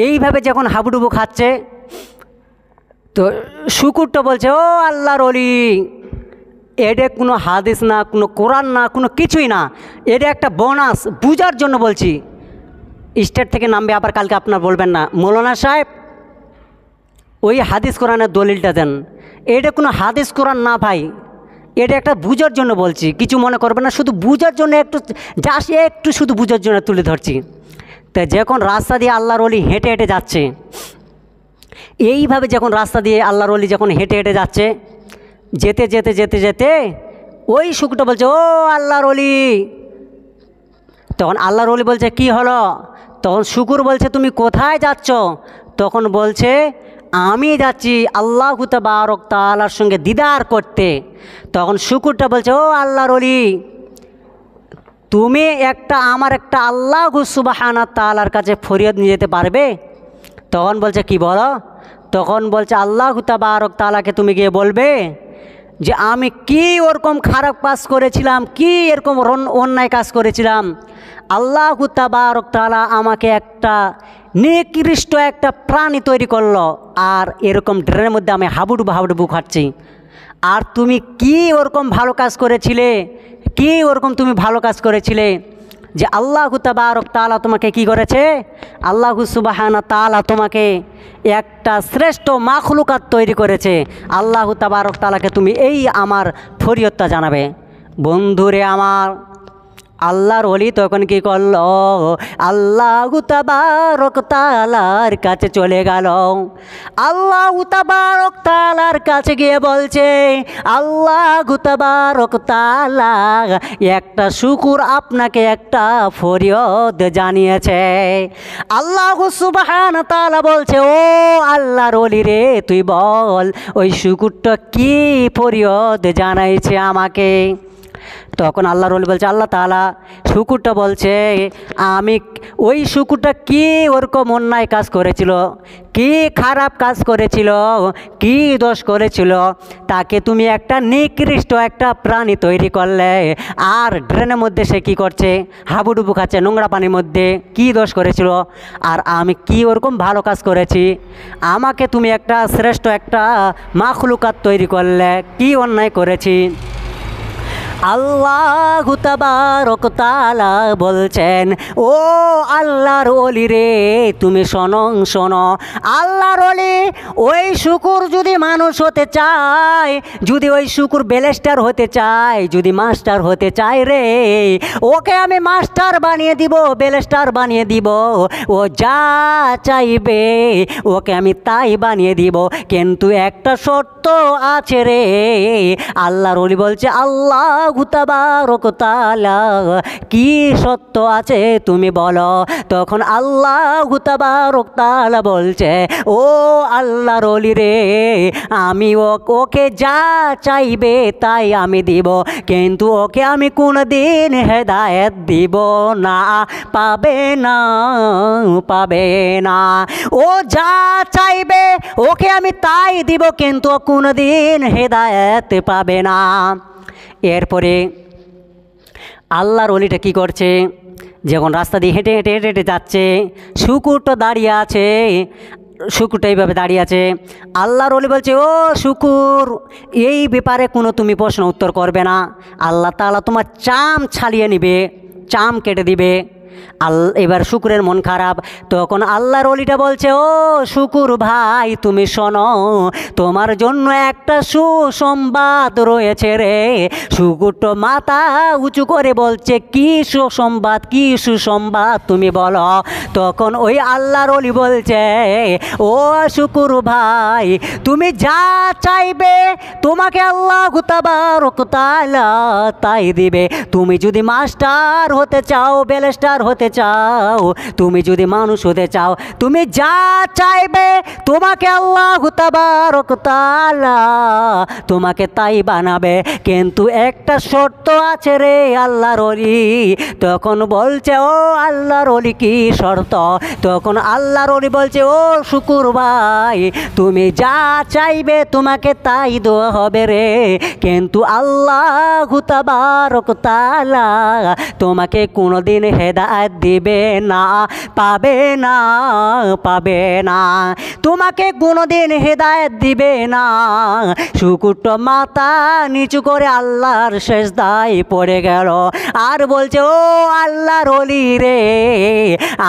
এইভাবে যখন হাবুডুবু খাচ্ছে, তো শুকুরটা বলছে, ও আল্লাহর ওলি, এটা কোনো হাদিস না, কোনো কোরআন না, কোনো কিছুই না, এটা একটা বোনাস, বুঝার জন্য বলছি। স্টেট থেকে নামবে, আবার কালকে আপনার বলবেন না মৌলানা সাহেব ওই হাদিস কোরআনের দলিলটা দেন। এটা কোনো হাদিস কোরআন না ভাই, এটা একটা বুঝার জন্য বলছি, কিছু মনে করবেন না, শুধু বুঝার জন্য, একটু জাস্ট একটু শুধু বুঝার জন্য তুলে ধরছি। তো যখন রাস্তা দিয়ে আল্লাহর ওলি হেঁটে হেঁটে যাচ্ছে, এইভাবে যখন রাস্তা দিয়ে আল্লাহর ওলি যখন হেঁটে হেঁটে যাচ্ছে, যেতে যেতে যেতে যেতে ওই শুকুরটা বলছে, ও আল্লাহর ওলি। তখন আল্লাহর ওলি বলছে, কি হলো? তখন শুকুর বলছে, তুমি কোথায় যাচ্ছ? তখন বলছে, আমি যাচ্ছি আল্লাহু তাবারক তাআলার সঙ্গে দিদার করতে। তখন শুকুরটা বলছে, ও আল্লাহর ওলি, তুমি আমার একটা আল্লাহু সুবহানাহু তাআলার কাছে ফরিয়াদ নিয়ে যেতে পারবে? তখন বলছে, কি বলো? তখন বলছে আল্লাহ তাবারক তাআলাকে তুমি গিয়ে বলবে যে আমি কি ওরকম খারাপ কাজ করেছিলাম, কি এরকম অন্যায় কাজ করেছিলাম, আল্লাহ তাবারক তাআলা আমাকে একটা নিকৃষ্ট একটা প্রাণী তৈরি করলো, আর এরকম ড্রেনের মধ্যে আমি হাবুডুবু খাচ্ছি। আর তুমি কি ওরকম ভালো কাজ করেছিলে, কি ওরকম তুমি ভালো কাজ করেছিলে যে আল্লাহ তাবারক তাআলা তোমাকে কি করেছে, আল্লাহ সুবহানাহু তাআলা তোমাকে একটা শ্রেষ্ঠ মাখলুকাত তৈরি করেছে। আল্লাহ তাবারক তাআলাকে তুমি এই আমার ফরিয়াদটা জানাবে। বন্ধুরে আমার, আল্লাহর ওলি তখন কি করলো, আল্লাহ তাবারক তাআলার কাছে চলে গেল। আল্লাহ তাবারক তাআলার কাছে গিয়ে বলছে, আল্লাহ তাবারক তাআলা একটা শুকর আপনাকে একটা ফরিয়াদ জানিয়েছে। আল্লাহ সুবহানাহু তাআলা বলছে, ও আল্লাহর ওলি রে, তুই বল ওই শুকরটা কি ফরিয়াদ জানাইছে আমাকে। তখন আল্লাহর ওলি বলছে, আল্লাহ তাআলা শুকরটা বলছে আমি ওই শুকরটা কি ওরকম অন্যায় কাজ করেছিল, কি খারাপ কাজ করেছিল, কি দোষ করেছিল, তাকে তুমি একটা নিকৃষ্ট একটা প্রাণী তৈরি করলে, আর ড্রেনের মধ্যে সে কী করছে, হাবুডুবু খাচ্ছে নোংরা পানির মধ্যে, কি দোষ করেছিল, আর আমি কি ওরকম ভালো কাজ করেছি, আমাকে তুমি একটা শ্রেষ্ঠ একটা মাখলুকাত তৈরি করলে, কি অন্যায় করেছি। আল্লাহ তাবারক তাআলা বলছেন, ও আল্লাহর ওলি রে, তুমি শোনো। আল্লাহর ওলি, ওই শুকর যদি মানুষ হতে চায়, যদি ওই শুকর ব্যারিস্টার হতে চায়, যদি মাস্টার হতে চায় রে, ওকে আমি মাস্টার বানিয়ে দিব, ব্যারিস্টার বানিয়ে দিব, ও যা চাইবে ওকে আমি তাই বানিয়ে দিব। কিন্তু একটা শর্ত আছে রে। আল্লাহর ওলি বলছে, আল্লাহ তাবারক তাআলা কি সত্য আছে তুমি বলো। তখন আল্লাহ তাবারক তাআলা বলছে, ও আল্লাহর ওলি রে, আমি ওকে যা চাইবে তাই আমি দিব, কিন্তু ওকে আমি কোনদিন হেদায়েত দিব না, পাবে না। ও যা চাইবে ওকে আমি তাই দিব, কিন্তু কোনদিন হেদায়েত পাবে না। এরপরে আল্লাহর ওলিটা কী করছে, যখন রাস্তা দিয়ে হেঁটে হেঁটে হেঁটে হেঁটে যাচ্ছে, শুকুরটা দাঁড়িয়ে আছে, শুকুরটা এইভাবে দাঁড়িয়ে আছে। আল্লাহর ওলি বলছে, ও শুকুর, এই ব্যাপারে কোনো তুমি প্রশ্ন উত্তর করবে না, আল্লাহ তাআলা তোমার চাম ছাড়িয়ে নিবে, চাম কেটে দিবে। এবার শুকুরের মন খারাপ। তখন আল্লাহর ওলিটা বলছে, ও শুকুর ভাই, তুমি শোনো, তোমার জন্য একটা সুসংবাদ রয়েছে রে। শুকুরটা মাথা উঁচু করে বলছে, কি সুসংবাদ তুমি বলো। তখন ওই আল্লাহর ওলি বলছে, ও শুকুর ভাই, তুমি যা চাইবে তোমাকে আল্লাহ তাবারক তাআলা তাই দিবে। তুমি যদি মাস্টার হতে চাও, ব্যারিস্টার হতে চাও, তুমি যদি মানুষ হতে চাও, তুমি যা চাইবে তোমাকে আল্লাহ তাবারক তাআলা তোমাকে তাই বানাবে, কিন্তু একটা শর্ত আছে রে আল্লাহর ওলি। তখন বলছে, ও আল্লাহর ওলি কি শর্ত? তখন আল্লাহর ওলি বলছে, ও শুকুর ভাই, তুমি যা চাইবে তোমাকে তাই দেওয়া হবে রে, কিন্তু আল্লাহ তাবারক তাআলা তোমাকে কোনোদিন হেদায়েত দিবে না, পাবে না, তোমাকে কোনোদিন হেদায়েত দিবে না। শুকুরটা মাথা নিচু করে আল্লাহর সেজদায় পড়ে গেল, আর বলছে, ও আল্লাহর ওলি রে,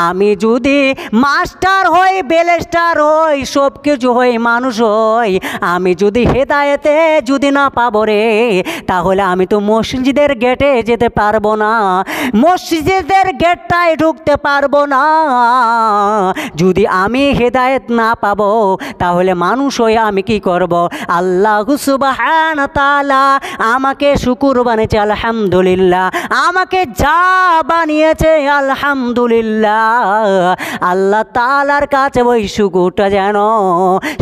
আমি যদি মাস্টার হই, ব্যারিস্টার হই, সব কিছু হই, মানুষ হই, আমি যদি হেদায়েতে যদি না পাবো রে, তাহলে আমি তো মসজিদের গেটে যেতে পারবো না, মসজিদের গেটটায় ঢুকতে পারবো না। যদি আমি হেদায়েত না পাবো, তাহলে মানুষ হয়ে আমি কি করব? আল্লাহ সুবহানাহু তাআলা আমাকে শুকুর বানিয়েছে, আলহামদুলিল্লাহ, আমাকে যা বানিয়েছে আলহামদুলিল্লাহ। আল্লাহ তাআলার কাছে ওই শুকুরটা যেন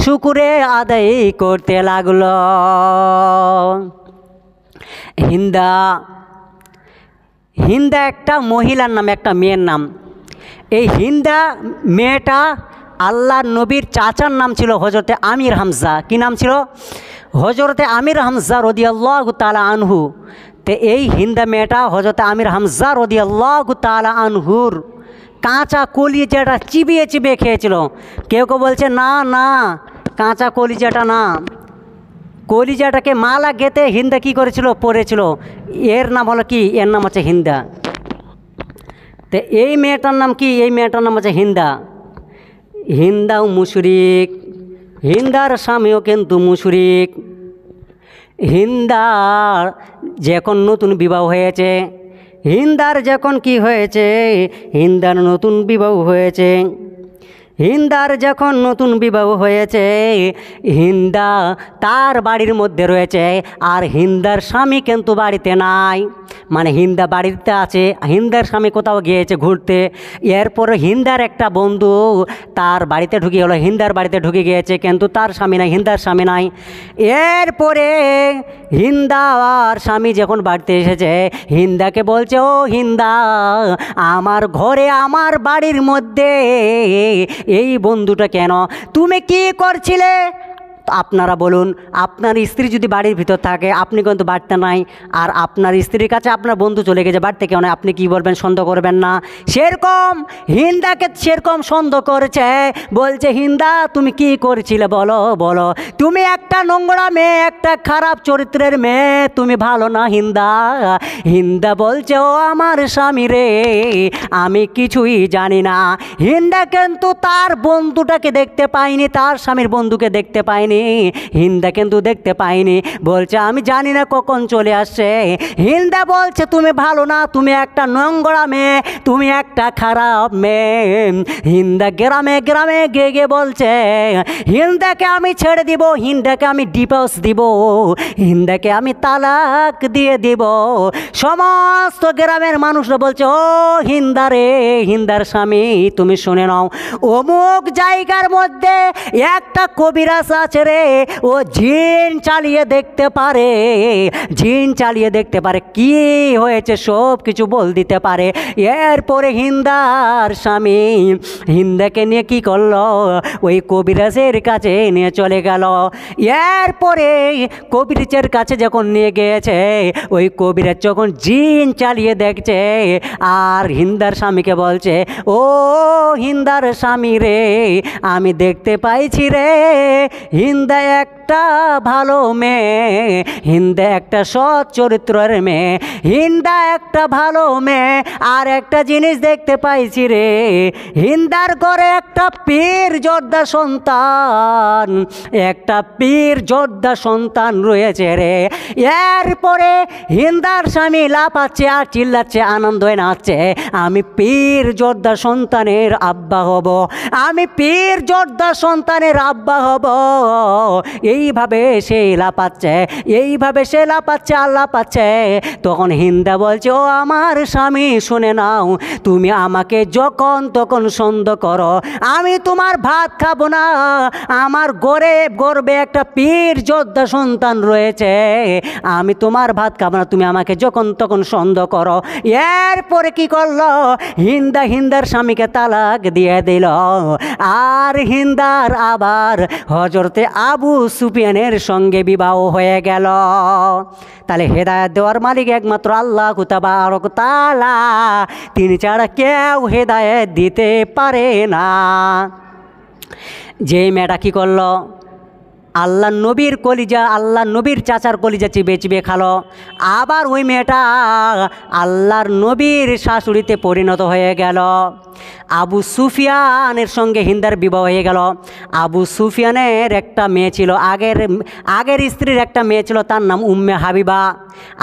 শুকুরে আদায় করতে লাগলো। হিন্দা একটা মহিলার নাম, একটা মেয়ের নাম। এই হিন্দা মেয়েটা আল্লাহর নবীর চাচার নাম ছিল হজরতে আমির হামজা। কি নাম ছিল? হজরতে আমির হামজা রাদিয়াল্লাহু তাআলা আনহু। তো এই হিন্দা মেয়েটা হজরতে আমির হামজা রাদিয়াল্লাহু তাআলা আনহুর কাঁচা কলিজাটা চিবিয়ে চিবিয়ে খেয়েছিল। কেউ কেউ বলছে না না, কাঁচা কলিজাটা না, কলিজাটাকে মালা গেঁথে হিন্দা কি করেছিল, পরেছিল। এর নাম হলো কি? এর নাম হচ্ছে হিন্দা। তো এই মেয়েটার নাম কি? এই মেয়েটার নাম হচ্ছে হিন্দা। হিন্দাও মুশরিক, হিন্দার স্বামীও কিন্তু মুশরিক। হিন্দার যখন নতুন বিবাহ হয়েছে, হিন্দার যখন কি হয়েছে, হিন্দার নতুন বিবাহ হয়েছে, হিন্দার যখন নতুন বিবাহ হয়েছে, হিন্দা তার বাড়ির মধ্যে রয়েছে আর হিন্দার স্বামী কিন্তু বাড়িতে নাই। মানে হিন্দা বাড়িতে আছে, হিন্দার স্বামী কোথাও গিয়েছে ঘুরতে। এরপরে হিন্দার একটা বন্ধু তার বাড়িতে ঢুকে গেলো, হিন্দার বাড়িতে ঢুকে গিয়েছে, কিন্তু তার স্বামী নাই, হিন্দার স্বামী নাই। এরপরে হিন্দা আর স্বামী যখন বাড়িতে এসেছে, হিন্দাকে বলছে, ও হিন্দা, আমার ঘরে আমার বাড়ির মধ্যে এই বন্ধুটা কেন? তুমি কি করছিলে? আপনারা বলুন, আপনার স্ত্রী যদি বাড়ির ভিতর থাকে, আপনি কিন্তু বাড়িতে নাই, আর আপনার স্ত্রীর কাছে আপনার বন্ধু চলে গেছে, বাড়িতে কেউ নয়, আপনি কি বলবেন? সন্দেহ করবেন না? সেরকম হিন্দাকে সেরকম সন্দেহ করেছে, বলছে হিন্দা তুমি কি করেছিলে বলো বলো, তুমি একটা নোংরা মেয়ে, একটা খারাপ চরিত্রের মেয়ে, তুমি ভালো না হিন্দা। হিন্দা বলছে, ও আমার স্বামী রে, আমি কিছুই জানি না। হিন্দা কিন্তু তার বন্ধুটাকে দেখতে পায়নি, তার স্বামীর বন্ধুকে দেখতে পায়নি, হিন্দা কিন্তু দেখতে পায়নি। বলছে আমি জানি না কখন চলে আসছে। হিন্দা বলছে তুমি ভালো না, তুমি একটা নোংরা মেয়ে, তুমি একটা খারাপ মেয়ে। হিন্দা গ্রামে গ্রামে গিয়ে গিয়ে বলছে হিন্দাকে আমি ছেড়ে দিব, হিন্দাকে আমি ডিভোর্স দিব, হিন্দাকে আমি তালাক দিয়ে দিব। সমস্ত গ্রামের মানুষরা বলছে, ও হিন্দা রে, হিন্দার স্বামী তুমি শুনে নাও, অমুক জায়গার মধ্যে একটা কবিরাজ আছে রে, ও জিন চালিয়ে দেখতে পারে, জিন চালিয়ে দেখতে পারে, কি হয়েছে সব কিছু বল দিতে পারে। এরপরে হিন্দার স্বামী হিন্দাকে নিয়ে কি করলো, ওই কবিরাজের কাছে নিয়ে চলে গেল। এরপরে কবিরাজের কাছে যখন নিয়ে গিয়েছে, ওই কবিরাজ যখন জিন চালিয়ে দেখছে, আর হিন্দার স্বামীকে বলছে, ও হিন্দার স্বামী রে, আমি দেখতে পাইছি রে, হিন্দা একটা ভালো মেয়ে, হিন্দা একটা সৎ চরিত্রের মেয়ে, হিন্দা একটা ভালো মেয়ে। আর একটা জিনিস দেখতে পাইছি রে, হিন্দার ঘরে একটা পীর যোদ্ধা সন্তান, একটা পীর যোদ্ধা সন্তান রয়েছে রে। এরপরে হিন্দার স্বামী লাফাচ্ছে আর চিল্লাচ্ছে, আনন্দ হয়ে নাচছে, আমি পীর যোদ্ধা সন্তানের আব্বা হব, আমি পীর যোদ্ধা সন্তানের আব্বা হব। এইভাবে সে লাফাচ্ছে, এইভাবে সে লাফাচ্ছে আর লাফাচ্ছে। তখন হিন্দা বলছে, ও আমার স্বামী শুনে নাও, তুমি আমাকে যখন তখন সন্দেহ করো, আমি তোমার ভাত খাবো না, আমার গর্বে একটা পীর যোদ্ধা সন্তান রয়েছে, আমি তোমার ভাত খাবো না, তুমি আমাকে যখন তখন সন্দেহ করো। এরপরে কি করলো, হিন্দার স্বামীকে তালাক দিয়ে দিল। আর হিন্দার আবার হজরতে আবু সুফিয়ানের সঙ্গে বিবাহ হয়ে গেল। তাহলে হেদায়েত দেওয়ার মালিক একমাত্র আল্লাহ তাবারক তাআলা, তিনি ছাড়া কেউ হেদায়েত দিতে পারে না। যে মেয়েটা কী করলো, আল্লাহ নবীর কলিজা, আল্লাহ নবীর চাচার কলিজা চিবে চিবে খালো, আবার ওই মেয়েটা আল্লাহর নবীর শাশুড়িতে পরিণত হয়ে গেল। আবু সুফিয়ানের সঙ্গে হিন্দার বিবাহ হয়ে গেল। আবু সুফিয়ানের একটা মেয়ে ছিল, আগের স্ত্রীর একটা মেয়ে ছিল, তার নাম উম্মে হাবিবা।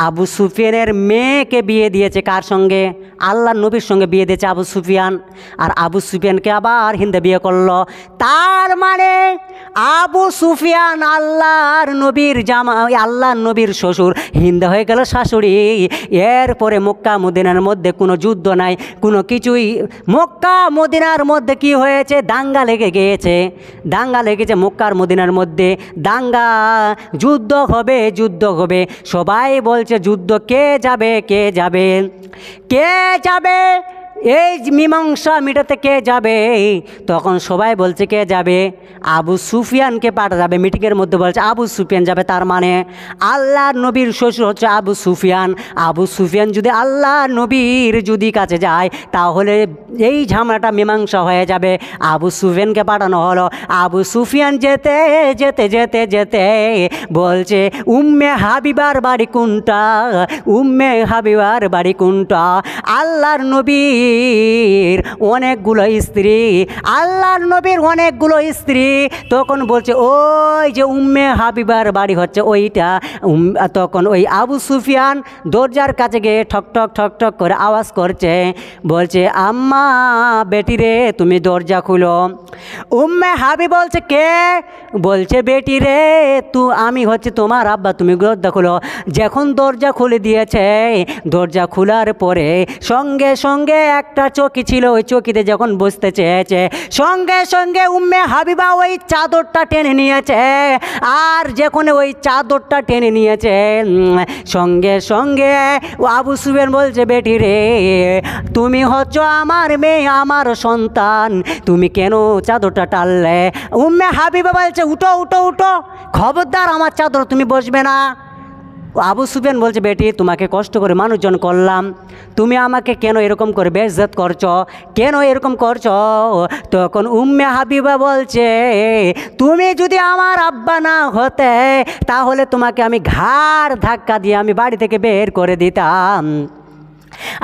আবু সুফিয়ানের মেয়েকে বিয়ে দিয়েছে কার সঙ্গে? আল্লাহর নবীর সঙ্গে বিয়ে দিয়েছে আবু সুফিয়ান। আর আবু সুফিয়ানকে আবার হিন্দা বিয়ে করলো। তার মানে আবু সুফিয়ান আল্লাহর নবীর আল্লাহর নবীর শ্বশুর, হিন্দা হয়ে গেল শাশুড়ি। এরপরে মক্কা মদিনার মধ্যে কোনো যুদ্ধ নাই, কোনো কিছুই। মক্কা মদিনার মধ্যে কি হয়েছে, দাঙ্গা লেগে গিয়েছে, দাঙ্গা লেগেছে মক্কার মদিনার মধ্যে, দাঙ্গা, যুদ্ধ হবে, যুদ্ধ হবে। সবাই বলছে যুদ্ধ, কে যাবে, কে যাবে, কে যাবে? এই মীমাংসা মিটাতে কে যাবে? তখন সবাই বলছে কে যাবে? আবু সুফিয়ানকে পাঠা যাবে। মিটিংয়ের মধ্যে বলছে আবু সুফিয়ান যাবে, তার মানে আল্লাহর নবীর শ্বশুর হচ্ছে আবু সুফিয়ান। আবু সুফিয়ান যদি আল্লাহর নবীর যদি কাছে যায় তাহলে এই ঝামেলাটা মীমাংসা হয়ে যাবে। আবু সুফিয়ানকে পাঠানো হলো। আবু সুফিয়ান যেতে যেতে যেতে যেতে বলছে উম্মে হাবিবার বাড়ি কোনটা? উম্মে হাবিবার বাড়ি কোনটা? আল্লাহর নবীর অনেকগুলো স্ত্রী, আল্লাহর নবীর অনেকগুলো স্ত্রী। তখন বলছে ওই যে উম্মে হাবিবার বাড়ি হচ্ছে ওইটা। তখন ওই আবু সুফিয়ান দরজার কাছে গিয়ে ঠক ঠক ঠক ঠক করে আওয়াজ করছে, বলছে আম্মা বেটি রে তুমি দরজা খুলো। উম্মে হাবি বলছে কে? বলছে বেটি রে আমি হচ্ছে তোমার আব্বা, তুমি দরজা খুলো। যখন দরজা খুলে দিয়েছে, দরজা খোলার পরে সঙ্গে সঙ্গে একটা চৌকি ছিল, ওই চৌকিতে যখন বসতে চেয়েছে সঙ্গে সঙ্গে উম্মে হাবিবা ওই চাদরটা টেনে নিয়েছে। আর যখন ওই চাদরটা টেনে নিয়েছে সঙ্গে সঙ্গে আবু সুফিয়ান বলছে বেটি রে তুমি হচ্ছ আমার মেয়ে, আমার সন্তান, তুমি কেন চাদরটা টানলে? উম্মে হাবিবা বলছে উঠো উঠো উঠো, খবরদার আমার চাদর তুমি বসবে না। আবু সুফিয়ান বলছে বেটি তোমাকে কষ্ট করে মানুষজন করলাম, তুমি আমাকে কেন এরকম করে বেইজ্জত করছো, কেন এরকম করছো? তখন উম্মে হাবিবা বলছে তুমি যদি আমার আব্বা না হতে তাহলে তোমাকে আমি ঘাড় ধাক্কা দিয়ে আমি বাড়ি থেকে বের করে দিতাম।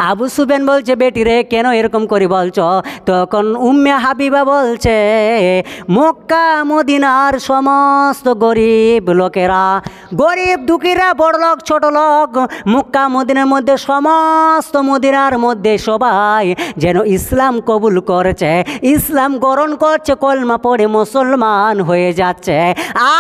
আবু সুফিয়ান বলছে বেটি রে কেন এরকম করে বলছো? তখন উম্মে হাবিবা বলছে মক্কা মদিনার সমস্ত গরিব লোকেরা, গরিব দুঃখীরা, বড় লোক ছোট লোক, মক্কা মদিনার মধ্যে সমস্ত মদিনার মধ্যে সবাই যেন ইসলাম কবুল করেছে, ইসলাম গ্রহণ করছে, কলমা পড়ে মুসলমান হয়ে যাচ্ছে।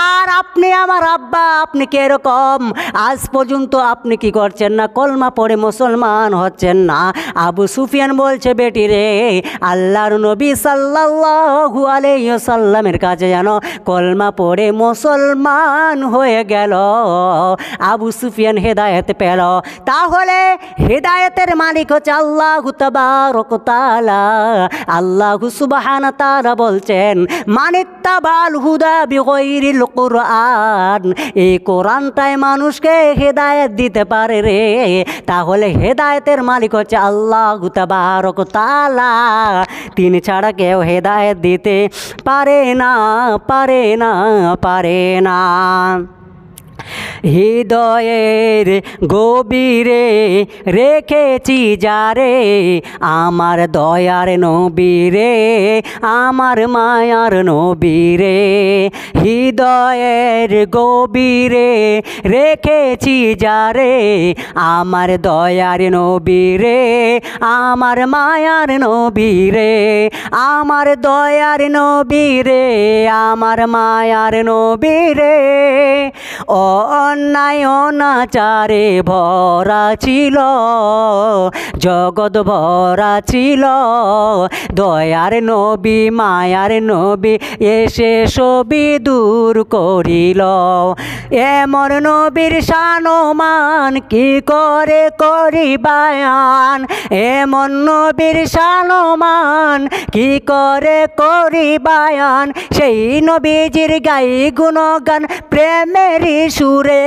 আর আপনি আমার আব্বা, আপনি কি এরকম আজ পর্যন্ত আপনি কি করছেন না? কলমা পড়ে মুসলমান হচ্ছেন না। আবু সুফিয়ান বলছে বেটি রে আল্লাহর নবী সাল্লাল্লাহু আলাইহি ওয়াসাল্লামের কাছে যেন কলমা পড়ে মুসলমান হয়ে গেল। আবু সুফিয়ান হেদায়েত পেল। তাহলে হেদায়েতের মালিক হচ্ছে আল্লাহু তাবারক ওয়া তাআলা। আল্লাহ সুবহানাহু ওয়া তাআলা বলছেন মানিত্তাবাল হুদা বিগাইরিল কুরআন, এই কোরআনটাই মানুষকে হেদায়েত দিতে পারে রে। তাহলে হেদায়েতের মালিক হচ্ছে আল্লাহু তাবারক ওয়া তাআলা, তিনি ছাড়া কেউ হেদায়েত দিতে পারে না, পারে না, পারে না। হৃদয়ের গভীরে রেখেছি যারে আমার দয়ার নবীরে, আমার মায়ার নবীরে। হৃদয়ের গভীরে রেখেছি যারে আমার দয়ার নবীরে, আমার মায়ার নবীরে, আমার দয়ার নবীরে, আমার মায়ার নবীরে। অন্যায় অনাচারে ভরা ছিল, জগৎ ভরা ছিল, দয়ার নবী মায়ার নবী এসে সবই দূর করিল। এমন নবীর শানমান কি করে করি বায়ান, এমন নবীর শানমান কি করে করি বায়ান। সেই নবীজির গাই গুণগান প্রেমেরই সুরে,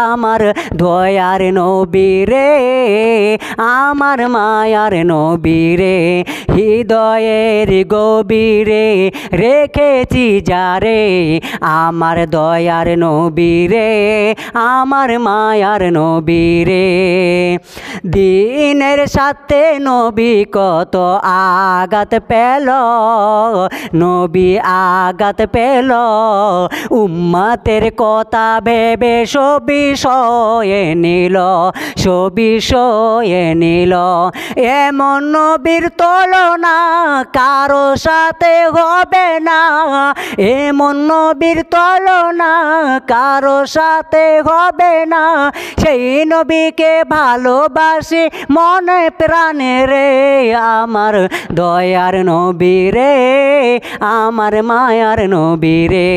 আমার দয়ার নবীরে, আমার মায়ার নবীরে। হৃদয়ের গভীরে রেখেছি যারে আমার দয়ার নবীরে, আমার মায়ার নবীরে। দিনের সাথে নবী কত আঘাত পেল, নবী আঘাত পেল, উম্মতের কথা ভেবে সবই সয়ে নিল, সবই সয়ে নিল। এমন নবীর তুলনা কারো সাথে হবে না, এমন নবীর তুলনা কারো সাথে হবে না। সেই নবীকে ভালোবাসি মনে প্রাণে রে, আমার দয়ার নবীরে, আমার মায়ার নবীরে।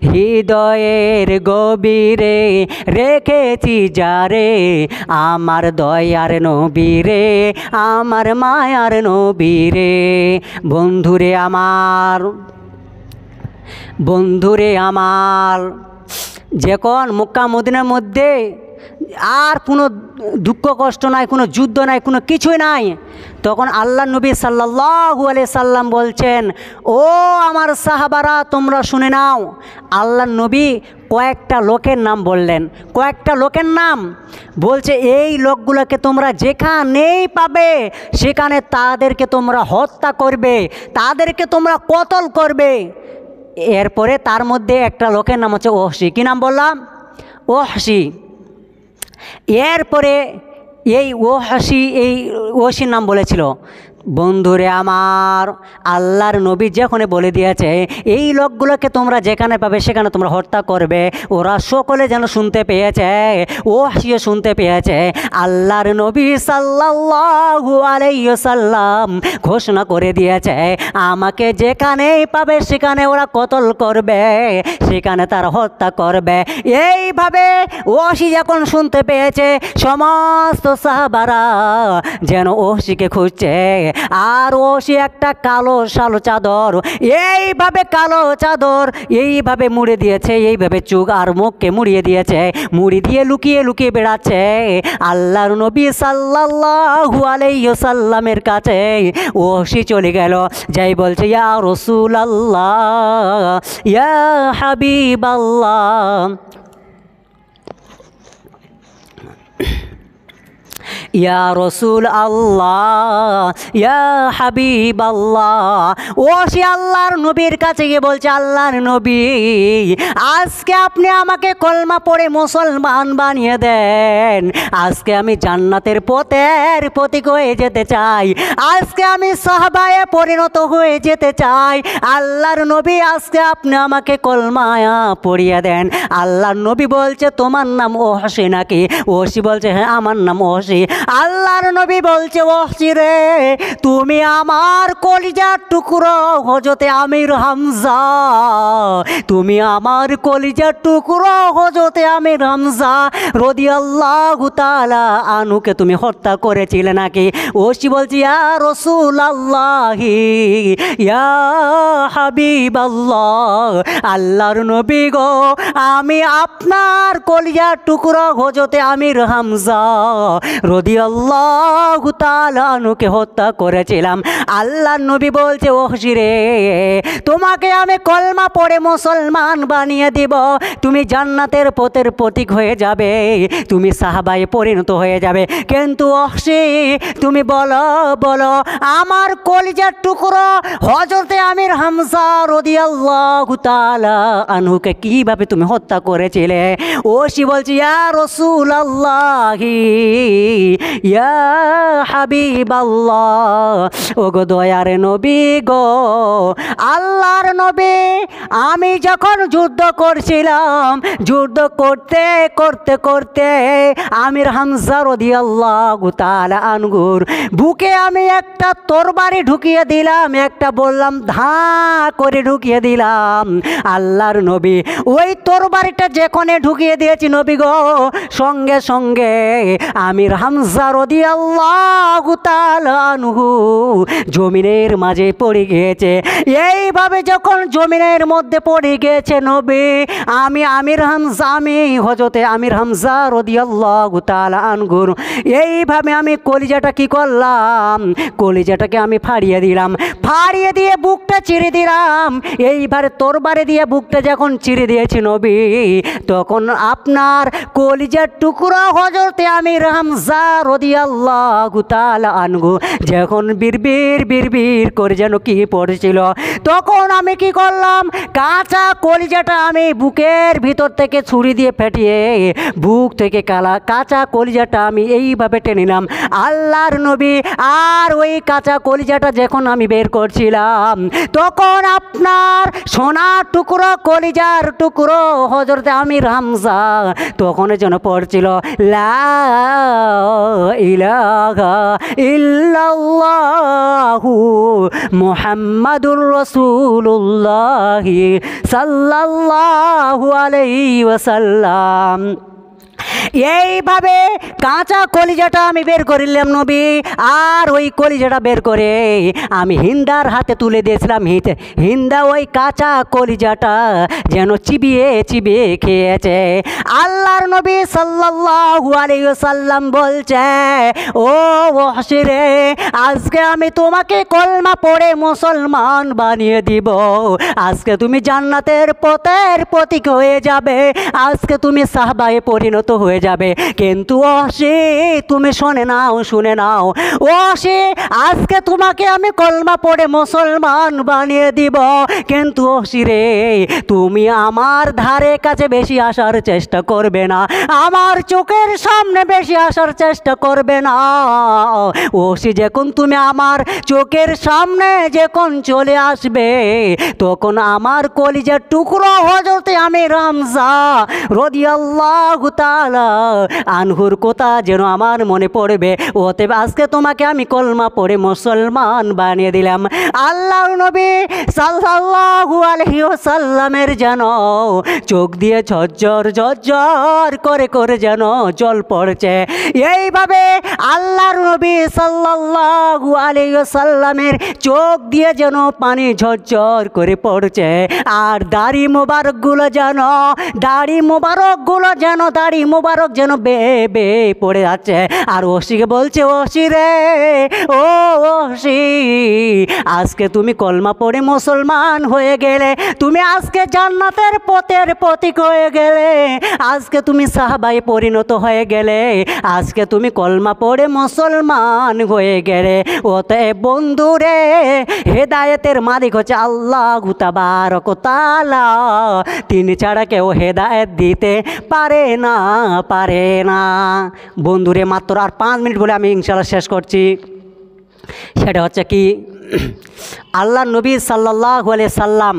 হৃদয়ের গভীরে রে রেখেছি যারে, আমার দয়ার নবী রে, আমার মায়ার নবী রে। বন্ধুরে আমার, বন্ধুরে আমার, যখন মক্কা মদিনার মধ্যে আর কোনো দুঃখ কষ্ট নাই, কোনো যুদ্ধ নাই, কোনো কিছুই নাই, তখন আল্লাহ নবী সাল্লাল্লাহু আলাইহি সাল্লাম বলছেন, ও আমার সাহাবারা তোমরা শুনে নাও। আল্লাহ নবী কয়েকটা লোকের নাম বললেন, কয়েকটা লোকের নাম বলছে, এই লোকগুলোকে তোমরা যেখানেই পাবে সেখানে তাদেরকে তোমরা হত্যা করবে, তাদেরকে তোমরা কতল করবে। এরপরে তার মধ্যে একটা লোকের নাম হচ্ছে ওহসি। কী নাম বললাম? ওহসি। এরপরে এই ওহসির নাম বলেছিল। বন্ধুরে আমার, আল্লাহর নবী যখন বলে দিয়েছে এই লোকগুলোকে তোমরা যেখানে পাবে সেখানে তোমরা হত্যা করবে, ওরা সকলে যেন শুনতে পেয়েছে, ওহসিও শুনতে পেয়েছে। আল্লাহর নবী সাল্লাল্লাহু আলাইহি ওয়াসাল্লাম ঘোষণা করে দিয়েছে, আমাকে যেখানেই পাবে সেখানে ওরা কতল করবে, সেখানে তারা হত্যা করবে। এইভাবে ওহসি যখন শুনতে পেয়েছে, সমস্ত সাহাবারা যেন ওহসিকে খুঁজছে। আর ওহসি একটা কালো সালো চাদর, এইভাবে কালো চাদর এইভাবে মুড়ে দিয়েছে, এইভাবে চোখ আর মুখকে মুড়িয়ে দিয়েছে, মুড়ি দিয়ে লুকিয়ে লুকিয়ে বেড়াচ্ছে। আল্লাহর নবী সাল্লাল্লাহু আলাইহি ওয়াসাল্লামের কাছে ওহসি চলে গেল, যাই বলছে, ইয়া রাসূলুল্লাহ, ইয়া হাবিবাল্লাহ, ইয়া রসুল আল্লাহ, ইয়া হাবিব আল্লাহ। ওহসি আল্লাহর নবীর কাছে গিয়ে বলছে, আল্লাহর নবী, আজকে আপনি আমাকে কলমা পড়ে মুসলমান বানিয়ে দেন, আজকে আমি জান্নাতের পথের প্রতীক হয়ে যেতে চাই, আজকে আমি সাহাবায়ে পরিণত হয়ে যেতে চাই। আল্লাহর নবী, আজকে আপনি আমাকে কলমায়া পড়িয়ে দেন। আল্লাহর নবী বলছে, তোমার নাম ওহসি নাকি? ওহসি বলছে, হ্যাঁ আমার নাম ওহসি। আল্লাহর নবী বলছে, ওহসি রে, তুমি আমার কলিজার টুকরো হযরতে আমির হামজা, তুমি আমার কলিজার টুকরো হযরতে আমির হামজা রাদিয়াল্লাহু তাআলা আনহুকে তুমি হত্যা করেছিলে নাকি? ওহসি বলছে, ইয়া রাসূলুল্লাহি, ইয়া হাবিবাল্লাহ, আল্লাহর নবী গো, আমি আপনার কলিজার টুকরো হযরতে আমির হামজা রাদিয়াল্লাহু তাআলা আনহুকে হত্যা করেছিলাম। আল্লাহর নবী বলছে, ওহসি রে, তোমাকে আমি কলমা পড়ে মুসলমান বানিয়ে দিব, তুমি জান্নাতের পথের প্রতীক হয়ে যাবে, তুমি সাহাবায়ে পরিণত হয়ে যাবে। কিন্তু ওহসি, তুমি বলো বলো, আমার কলিজার টুকরো হযরতে আমির হামজা রাদিয়াল্লাহু তাআলা আনহুকে কিভাবে তুমি হত্যা করেছিলে? ওহসি বলছে, ইয়া রাসূলুল্লাহি, ইয়া হাবিবাল্লাহ, ও গো দয়ার নবী গো, আল্লাহর নবী, আমি যখন যুদ্ধ করছিলাম, যুদ্ধ করতে করতে করতে আমির হামজা রাদিয়াল্লাহু তাআলা আনহুর বুকে আমি একটা তরবারি ঢুকিয়ে দিলাম, একটা বললাম ধা করে ঢুকিয়ে দিলাম। আল্লাহর নবী, ওই তরবারিটা যেখানে ঢুকিয়ে দিয়েছি নবী গো, সঙ্গে সঙ্গে আমির হামজা রাদিয়াল্লাহু তাআলা আনহু জমিনের মাঝে পড়ে গিয়েছে। এইভাবে যখন জমিনের মধ্যে পড়ে গিয়েছে নবী, আমি হযরতে আমির হামজা রাদিয়াল্লাহু তাআলা আনহুর এইভাবে আমি কলিজাটা কি করলাম, কলিজাটাকে আমি ফাড়িয়ে দিলাম, ফাড়িয়ে দিয়ে বুকটা চিরে দিলাম। এইবারে তরবারি দিয়ে বুকটা যখন চিরে দিয়েছি নবী, তখন আপনার কলিজার টুকরা হযরতে আমির হামজা রাদিয়াল্লাহু তাআলা আনহু যখন বিড়বিড় বিড়বিড় করে যেন কি পড়ছিল, তখন আমি কি করলাম, কাঁচা কলিজাটা আমি বুকের ভিতর থেকে ছুরি দিয়ে ফেটিয়ে বুক থেকে কাঁচা কলিজাটা আমি এইভাবে টেনে নিলাম। আল্লাহর নবী, আর ওই কাঁচা কলিজাটা যখন আমি বের করছিলাম, তখন আপনার সোনার টুকরো, কলিজার টুকরো হযরতে আমির হামজা তখন যেন পড়ছিল, লা ইলাহা ইল্লাল্লাহু মুহাম্মাদুর রাসূলুল্লাহ সাল্লাল্লাহু আলাইহি ওয়াসাল্লাম। এইভাবে কাঁচা কলিজাটা আমি বের করিলাম নবী, আর ওই কলিজাটা বের করে আমি হিন্দার হাতে তুলে দিয়েছিলাম। হিন্দা ওই কাঁচা কলিজাটা যেন চিবিয়ে চিবিয়ে খেয়েছে। আল্লাহর নবী সাল্লাল্লাহু আলাইহি ওয়াসাল্লাম বলছে, ও ওহশী রে, আজকে আমি তোমাকে কলমা পড়ে মুসলমান বানিয়ে দিব। আজকে তুমি জান্নাতের পথের প্রতীক হয়ে যাবে, আজকে তুমি সাহাবায়ে পরিণত হয়ে যাবে। কিন্তু ওহশী তুমি শুনে নাও ওহশী, আজকে তোমাকে আমি কলমা পড়ে মুসলমান বানিয়ে দিব, কিন্তু ওহশী রে তুমি আমার ধারে কাছে বেশি আসার চেষ্টা করবে না, আমার চোখের সামনে বেশি আসার চেষ্টা করবে না। ওহশী যখন তুমি আমার চোখের সামনে যখন চলে আসবে, তখন আমার কলিজার টুকরো হযরতে আমির হামজা রাদিয়াল্লাহু তাআলা আনহুর কথা যেন আমার মনে পড়বে। অতএব আজকে তোমাকে আমি কলমা পড়ে মুসলমান বানিয়ে দিলাম। আল্লাহর নবী সাল্লাল্লাহু আলাইহি ওয়াসাল্লামের যেন চোখ দিয়ে ঝরঝর ঝরঝর করে করে যেন জল পড়ছে। এইভাবে আল্লাহর নবী সাল্লাল্লাহু আলাইহি ওয়াসাল্লামের চোখ দিয়ে যেন পানি ঝরঝর করে পড়ছে। আর দাড়ি মোবারকগুলো যেন বে পড়ে যাচ্ছে। আর ওহশীকে বলছে, ওহশী রে, ও ওহশী, আজকে তুমি কলমা পড়ে মুসলমান হয়ে গেলে, তুমি আজকে জান্নাতের পথের প্রতীক হয়ে গেলে, আজকে তুমি সাহাবায়ে পরিণত হয়ে গেলে, আজকে তুমি কলমা পড়ে মুসলমান হয়ে গেলে। অতএব বন্ধুরে, হেদায়েতের মালিক হচ্ছে আল্লাহু তাবারক ওয়া তাআলা, তিনি ছাড়া কেউ হেদায়েত দিতে পারে না। বন্ধুরে, মাত্র আর 5 মিনিট বলে আমি ইনশাআল্লাহ শেষ করছি। সেটা হচ্ছে কি, আল্লাহ নবী সাল্লাল্লাহু আলাইহি সাল্লাম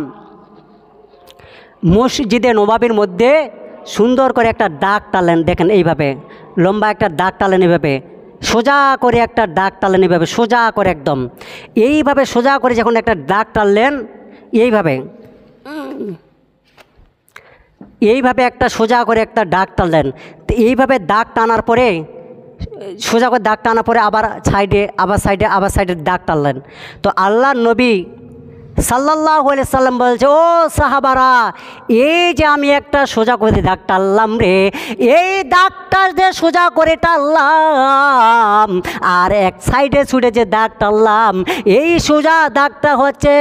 মসজিদে নববীর মধ্যে সুন্দর করে একটা দাগ টানলেন। দেখেন, এইভাবে লম্বা একটা দাগ টানলেন, এইভাবে সোজা করে একটা দাগ টানলেন, এইভাবে সোজা করে, একদম এইভাবে সোজা করে যখন একটা দাগ টানলেন, এইভাবে একটা সোজা করে একটা দাগ টানলেন। তো এইভাবে দাগ টানার পরে, সোজা করে দাগ টানার পরে আবার সাইডে দাগ টানলেন। তো আল্লাহর নবী সাল্লাল্লাহু আলাইহি সাল্লাম বলছে, ও সাহাবারা, এই যে আমি একটা সোজা করে দাগ টানলাম রে, এই দাগটা যে সোজা করে টানলাম, আর এক সাইডে ছুটে যে দাগ টানলাম, এই সোজা দাগটা হচ্ছে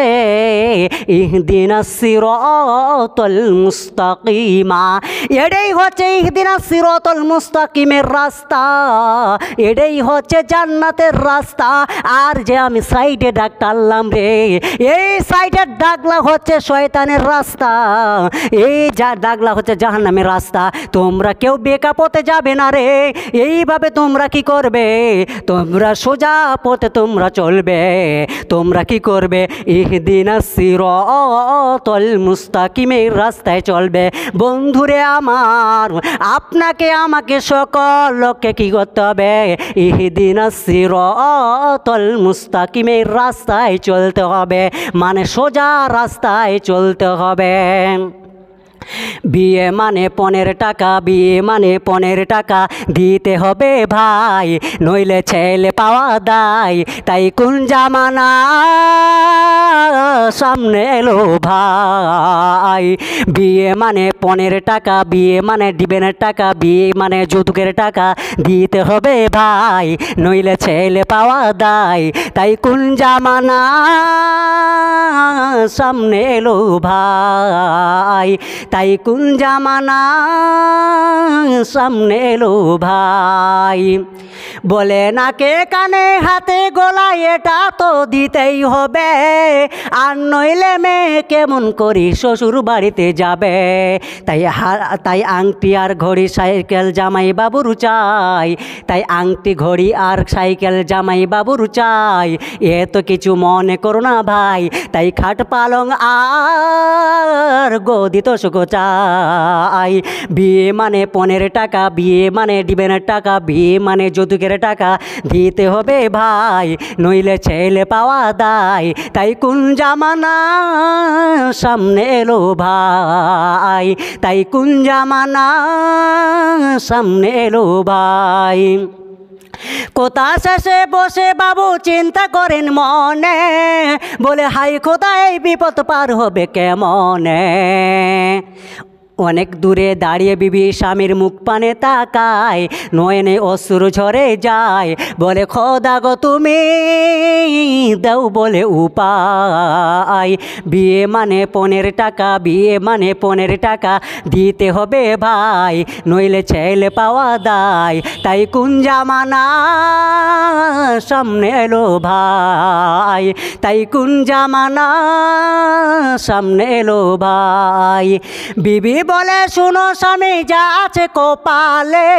ইহদিনাস সিরাতাল মুস্তাকিমা। এটাই হচ্ছে ইহদিনাস সিরাতাল মুস্তাকিমের রাস্তা, এটাই হচ্ছে জান্নাতের রাস্তা। আর যে আমি সাইডে দাগ টানলাম রে, এই সাইডের দাগলা হচ্ছে শয়তানের রাস্তা, এই দাগলা হচ্ছে জাহান্নামের রাস্তা। তোমরা কেউ বেকা পথে যাবে না রে। এইভাবে তোমরা কি করবে, তোমরা সোজা পথে তোমরা চলবে। তোমরা কি করবে, ইহদিনাস সিরাতাল মুস্তাকিমের রাস্তায় চলবে। বন্ধুরে আমার, আপনাকে আমাকে সকল লোককে কি করতে হবে, ইহদিনাস সিরাতাল মুস্তাকিমের রাস্তায় চলতে হবে, মানে সোজা রাস্তায় চলতে হবে। বিয়ে মানে 15 টাকা, বিয়ে মানে 15 টাকা দিতে হবে ভাই, নইলে ছেলে পাওয়া দায়। তাই কোন জামানা সামনে এলো ভাই। বিয়ে মানে 15 টাকা, বিয়ে মানে ডিবেনের টাকা, বিয়ে মানে যৌতুকের টাকা দিতে হবে ভাই, নইলে ছেলে পাওয়া দায়। তাই কোন জামানা সামনে এলো ভাই, তাই কোন জামানা সামনে এলো ভাই। বলে নাকে কানে হাতে গলায় এটা তো দিতেই হবে, আর নইলে মেয়ে কেমন করি শ্বশুর বাড়িতে যাবে। তাই আংটি আর ঘড়ি সাইকেল জামাই বাবুর চাই, তাই আংটি ঘড়ি আর সাইকেল জামাই বাবুর চাই। এত কিছু মনে করো না ভাই, তাই খাট পালং আর গদি তো চাই। বিয়ে মানে পণের টাকা, বিয়ে মানে ডিবেনের টাকা, বিয়ে মানে যৌতুকের টাকা দিতে হবে ভাই, নইলে ছেলে পাওয়া দায়। তাই কোন জামানা সামনে এলো ভাই, তাই কোন জামানা সামনে এলো ভাই। কোথা শেষে বসে বাবু চিন্তা করেন মনে, বলে হাই খোদা এই বিপদ পার হবে কেমনে। অনেক দূরে দাঁড়িয়ে বিবি স্বামীর মুখ পানে তাকায়, নয়নে অশ্রু ঝরে যায়, বলে খোদা গো তুমি দাও বলে উপায়। বিয়ে মানে পণের টাকা, বিয়ে মানে পণের টাকা দিতে হবে ভাই, নইলে ছেলে পাওয়া দায়। তাই কোন জামানা সামনে এলো ভাই, তাই কোন জামানা সামনে এলো ভাই। বিবি বলে শুনো স্বামী যা আছে কপালে,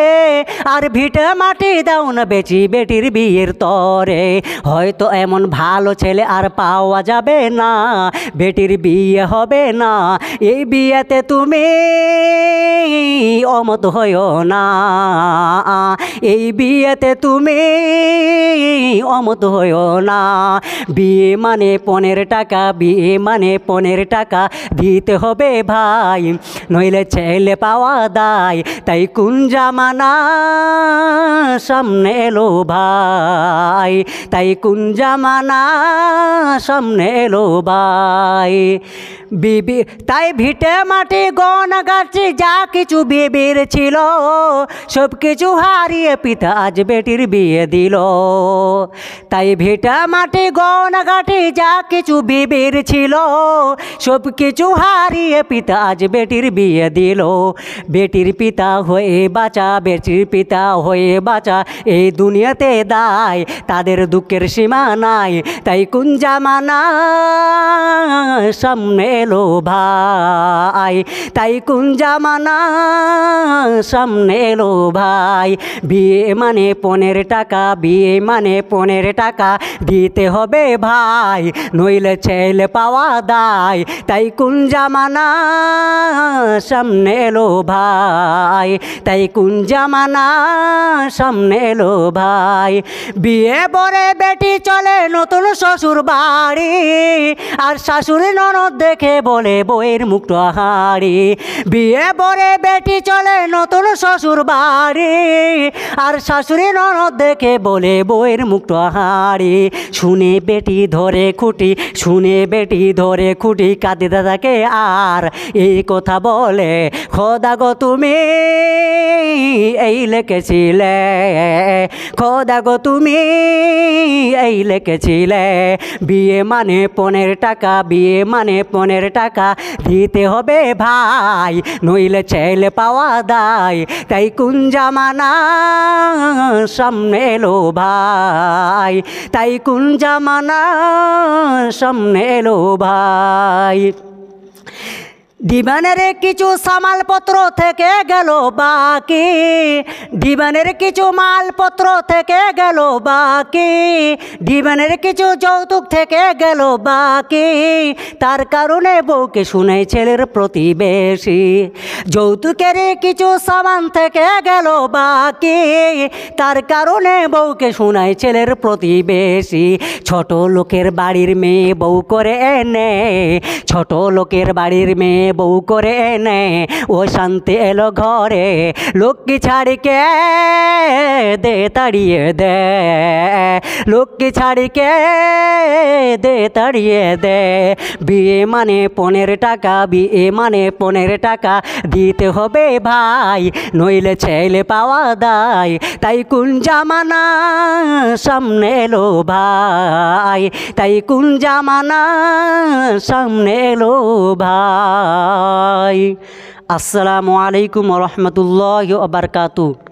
আর ভিটে মাটি দাও না বেচি বেটির বিয়ের তরে। হয়তো এমন ভালো ছেলে আর পাওয়া যাবে না, বেটির বিয়ে হবে না। এই বিয়েতে তুমি অমত হইও না, এই বিয়েতে তুমি অমত হইও না। বিয়ে মানে পণের টাকা, বিয়ে মানে পণের টাকা দিতে হবে ভাই, নইলে ছেলে পাওয়া দায়। তাই কোন জামানা সামনে এলো ভাই, তাই কোন জামানা সামনে এলো ভাই। বিবি তাই ভিটে মাটি গয়না গাছি যা কিছু বিবির ছিল, সব কিছু হারিয়ে পিতা আজ বেটির বিয়ে দিল। তাই ভিটা মাটি গয়না গাঠি যা কিছু বিবির ছিল, সব কিছু হারিয়ে পিতা আজ বেটির বিয়ে দিল। বেটির পিতা হয়ে বাঁচা, বেটির পিতা হয়ে বাঁচা এই দুনিয়াতে দায়, তাদের দুঃখের সীমা নাই। তাই কোন জামানা সামনে এলো ভাই, তাই কোন জামানা সামনে এলো ভাই। বিয়ে মানে পণের টাকা, বিয়ে মানে পণের টাকা দিতে হবে ভাই, নইলে ছেলে পাওয়া দায়। তাই কোন জামানা সামনে এলো ভাই, তাই কোন জামানা সামনে এলো ভাই। বিয়ে পরে বেটি চলে নতুন শ্বশুর বাড়ি, আর শাশুড়ি ননদ দেখে বলে বইয়ের মুখটা হাড়ি। বিয়ে পরে বেটি চলে নতুন শ্বশুর বাড়ি, আর শাশুড়ি ননদ দেখে বলে বইয়ের মুখটা হাড়ি। শুনে বেটি ধরে খুঁটি, শুনে বেটি ধরে খুঁটি, কাঁদে দাদাকে আর এই কথা বলে খোদা গো তুমি এই লিখেছিলে, খোদা গো তুমি এই লিখেছিলে। বিয়ে মানে পণের টাকা, বিয়ে মানে পণের টাকা দিতে হবে ভাই, নইলে ছেলে পাওয়া দায়। তাই কোন জামানা সামনে এলো ভাই, তাই কোন জামানা সামনে এলো ভাই। ডিমানের কিছু সামালপত্র থেকে গেল বাকি, ডিমানের কিছু মালপত্র থেকে গেল বাকি, ডিমানের কিছু যৌতুক থেকে গেল বাকি। তার কারণে বউকে শুনে ছেলের প্রতিবেশী। যৌতুকের কিছু সামান থেকে গেল বাকি, তার কারণে বউকে শোনায় ছেলের প্রতিবেশী। ছোট লোকের বাড়ির মেয়ে বউ করে এনে, ছোট লোকের বাড়ির মেয়ে বউ করে এনে ও শান্তি এলো ঘরে। লক্ষ্মী ছাড়িকে দে তাড়িয়ে দে, লক্ষ্মী ছাড়িকে দে তাড়িয়ে দে। বিয়ে মানে পণের টাকা, বিয়ে মানে পণের টাকা দিতে হবে ভাই, নইলে ছেলে পাওয়া দায়। তাই কোন জামানা সামনে এলো ভাই, তাই কোন জামানা সামনে এলো ভাই। আসসালামু আলাইকুম ওয়া রাহমাতুল্লাহি ওয়া বারাকাতুহু।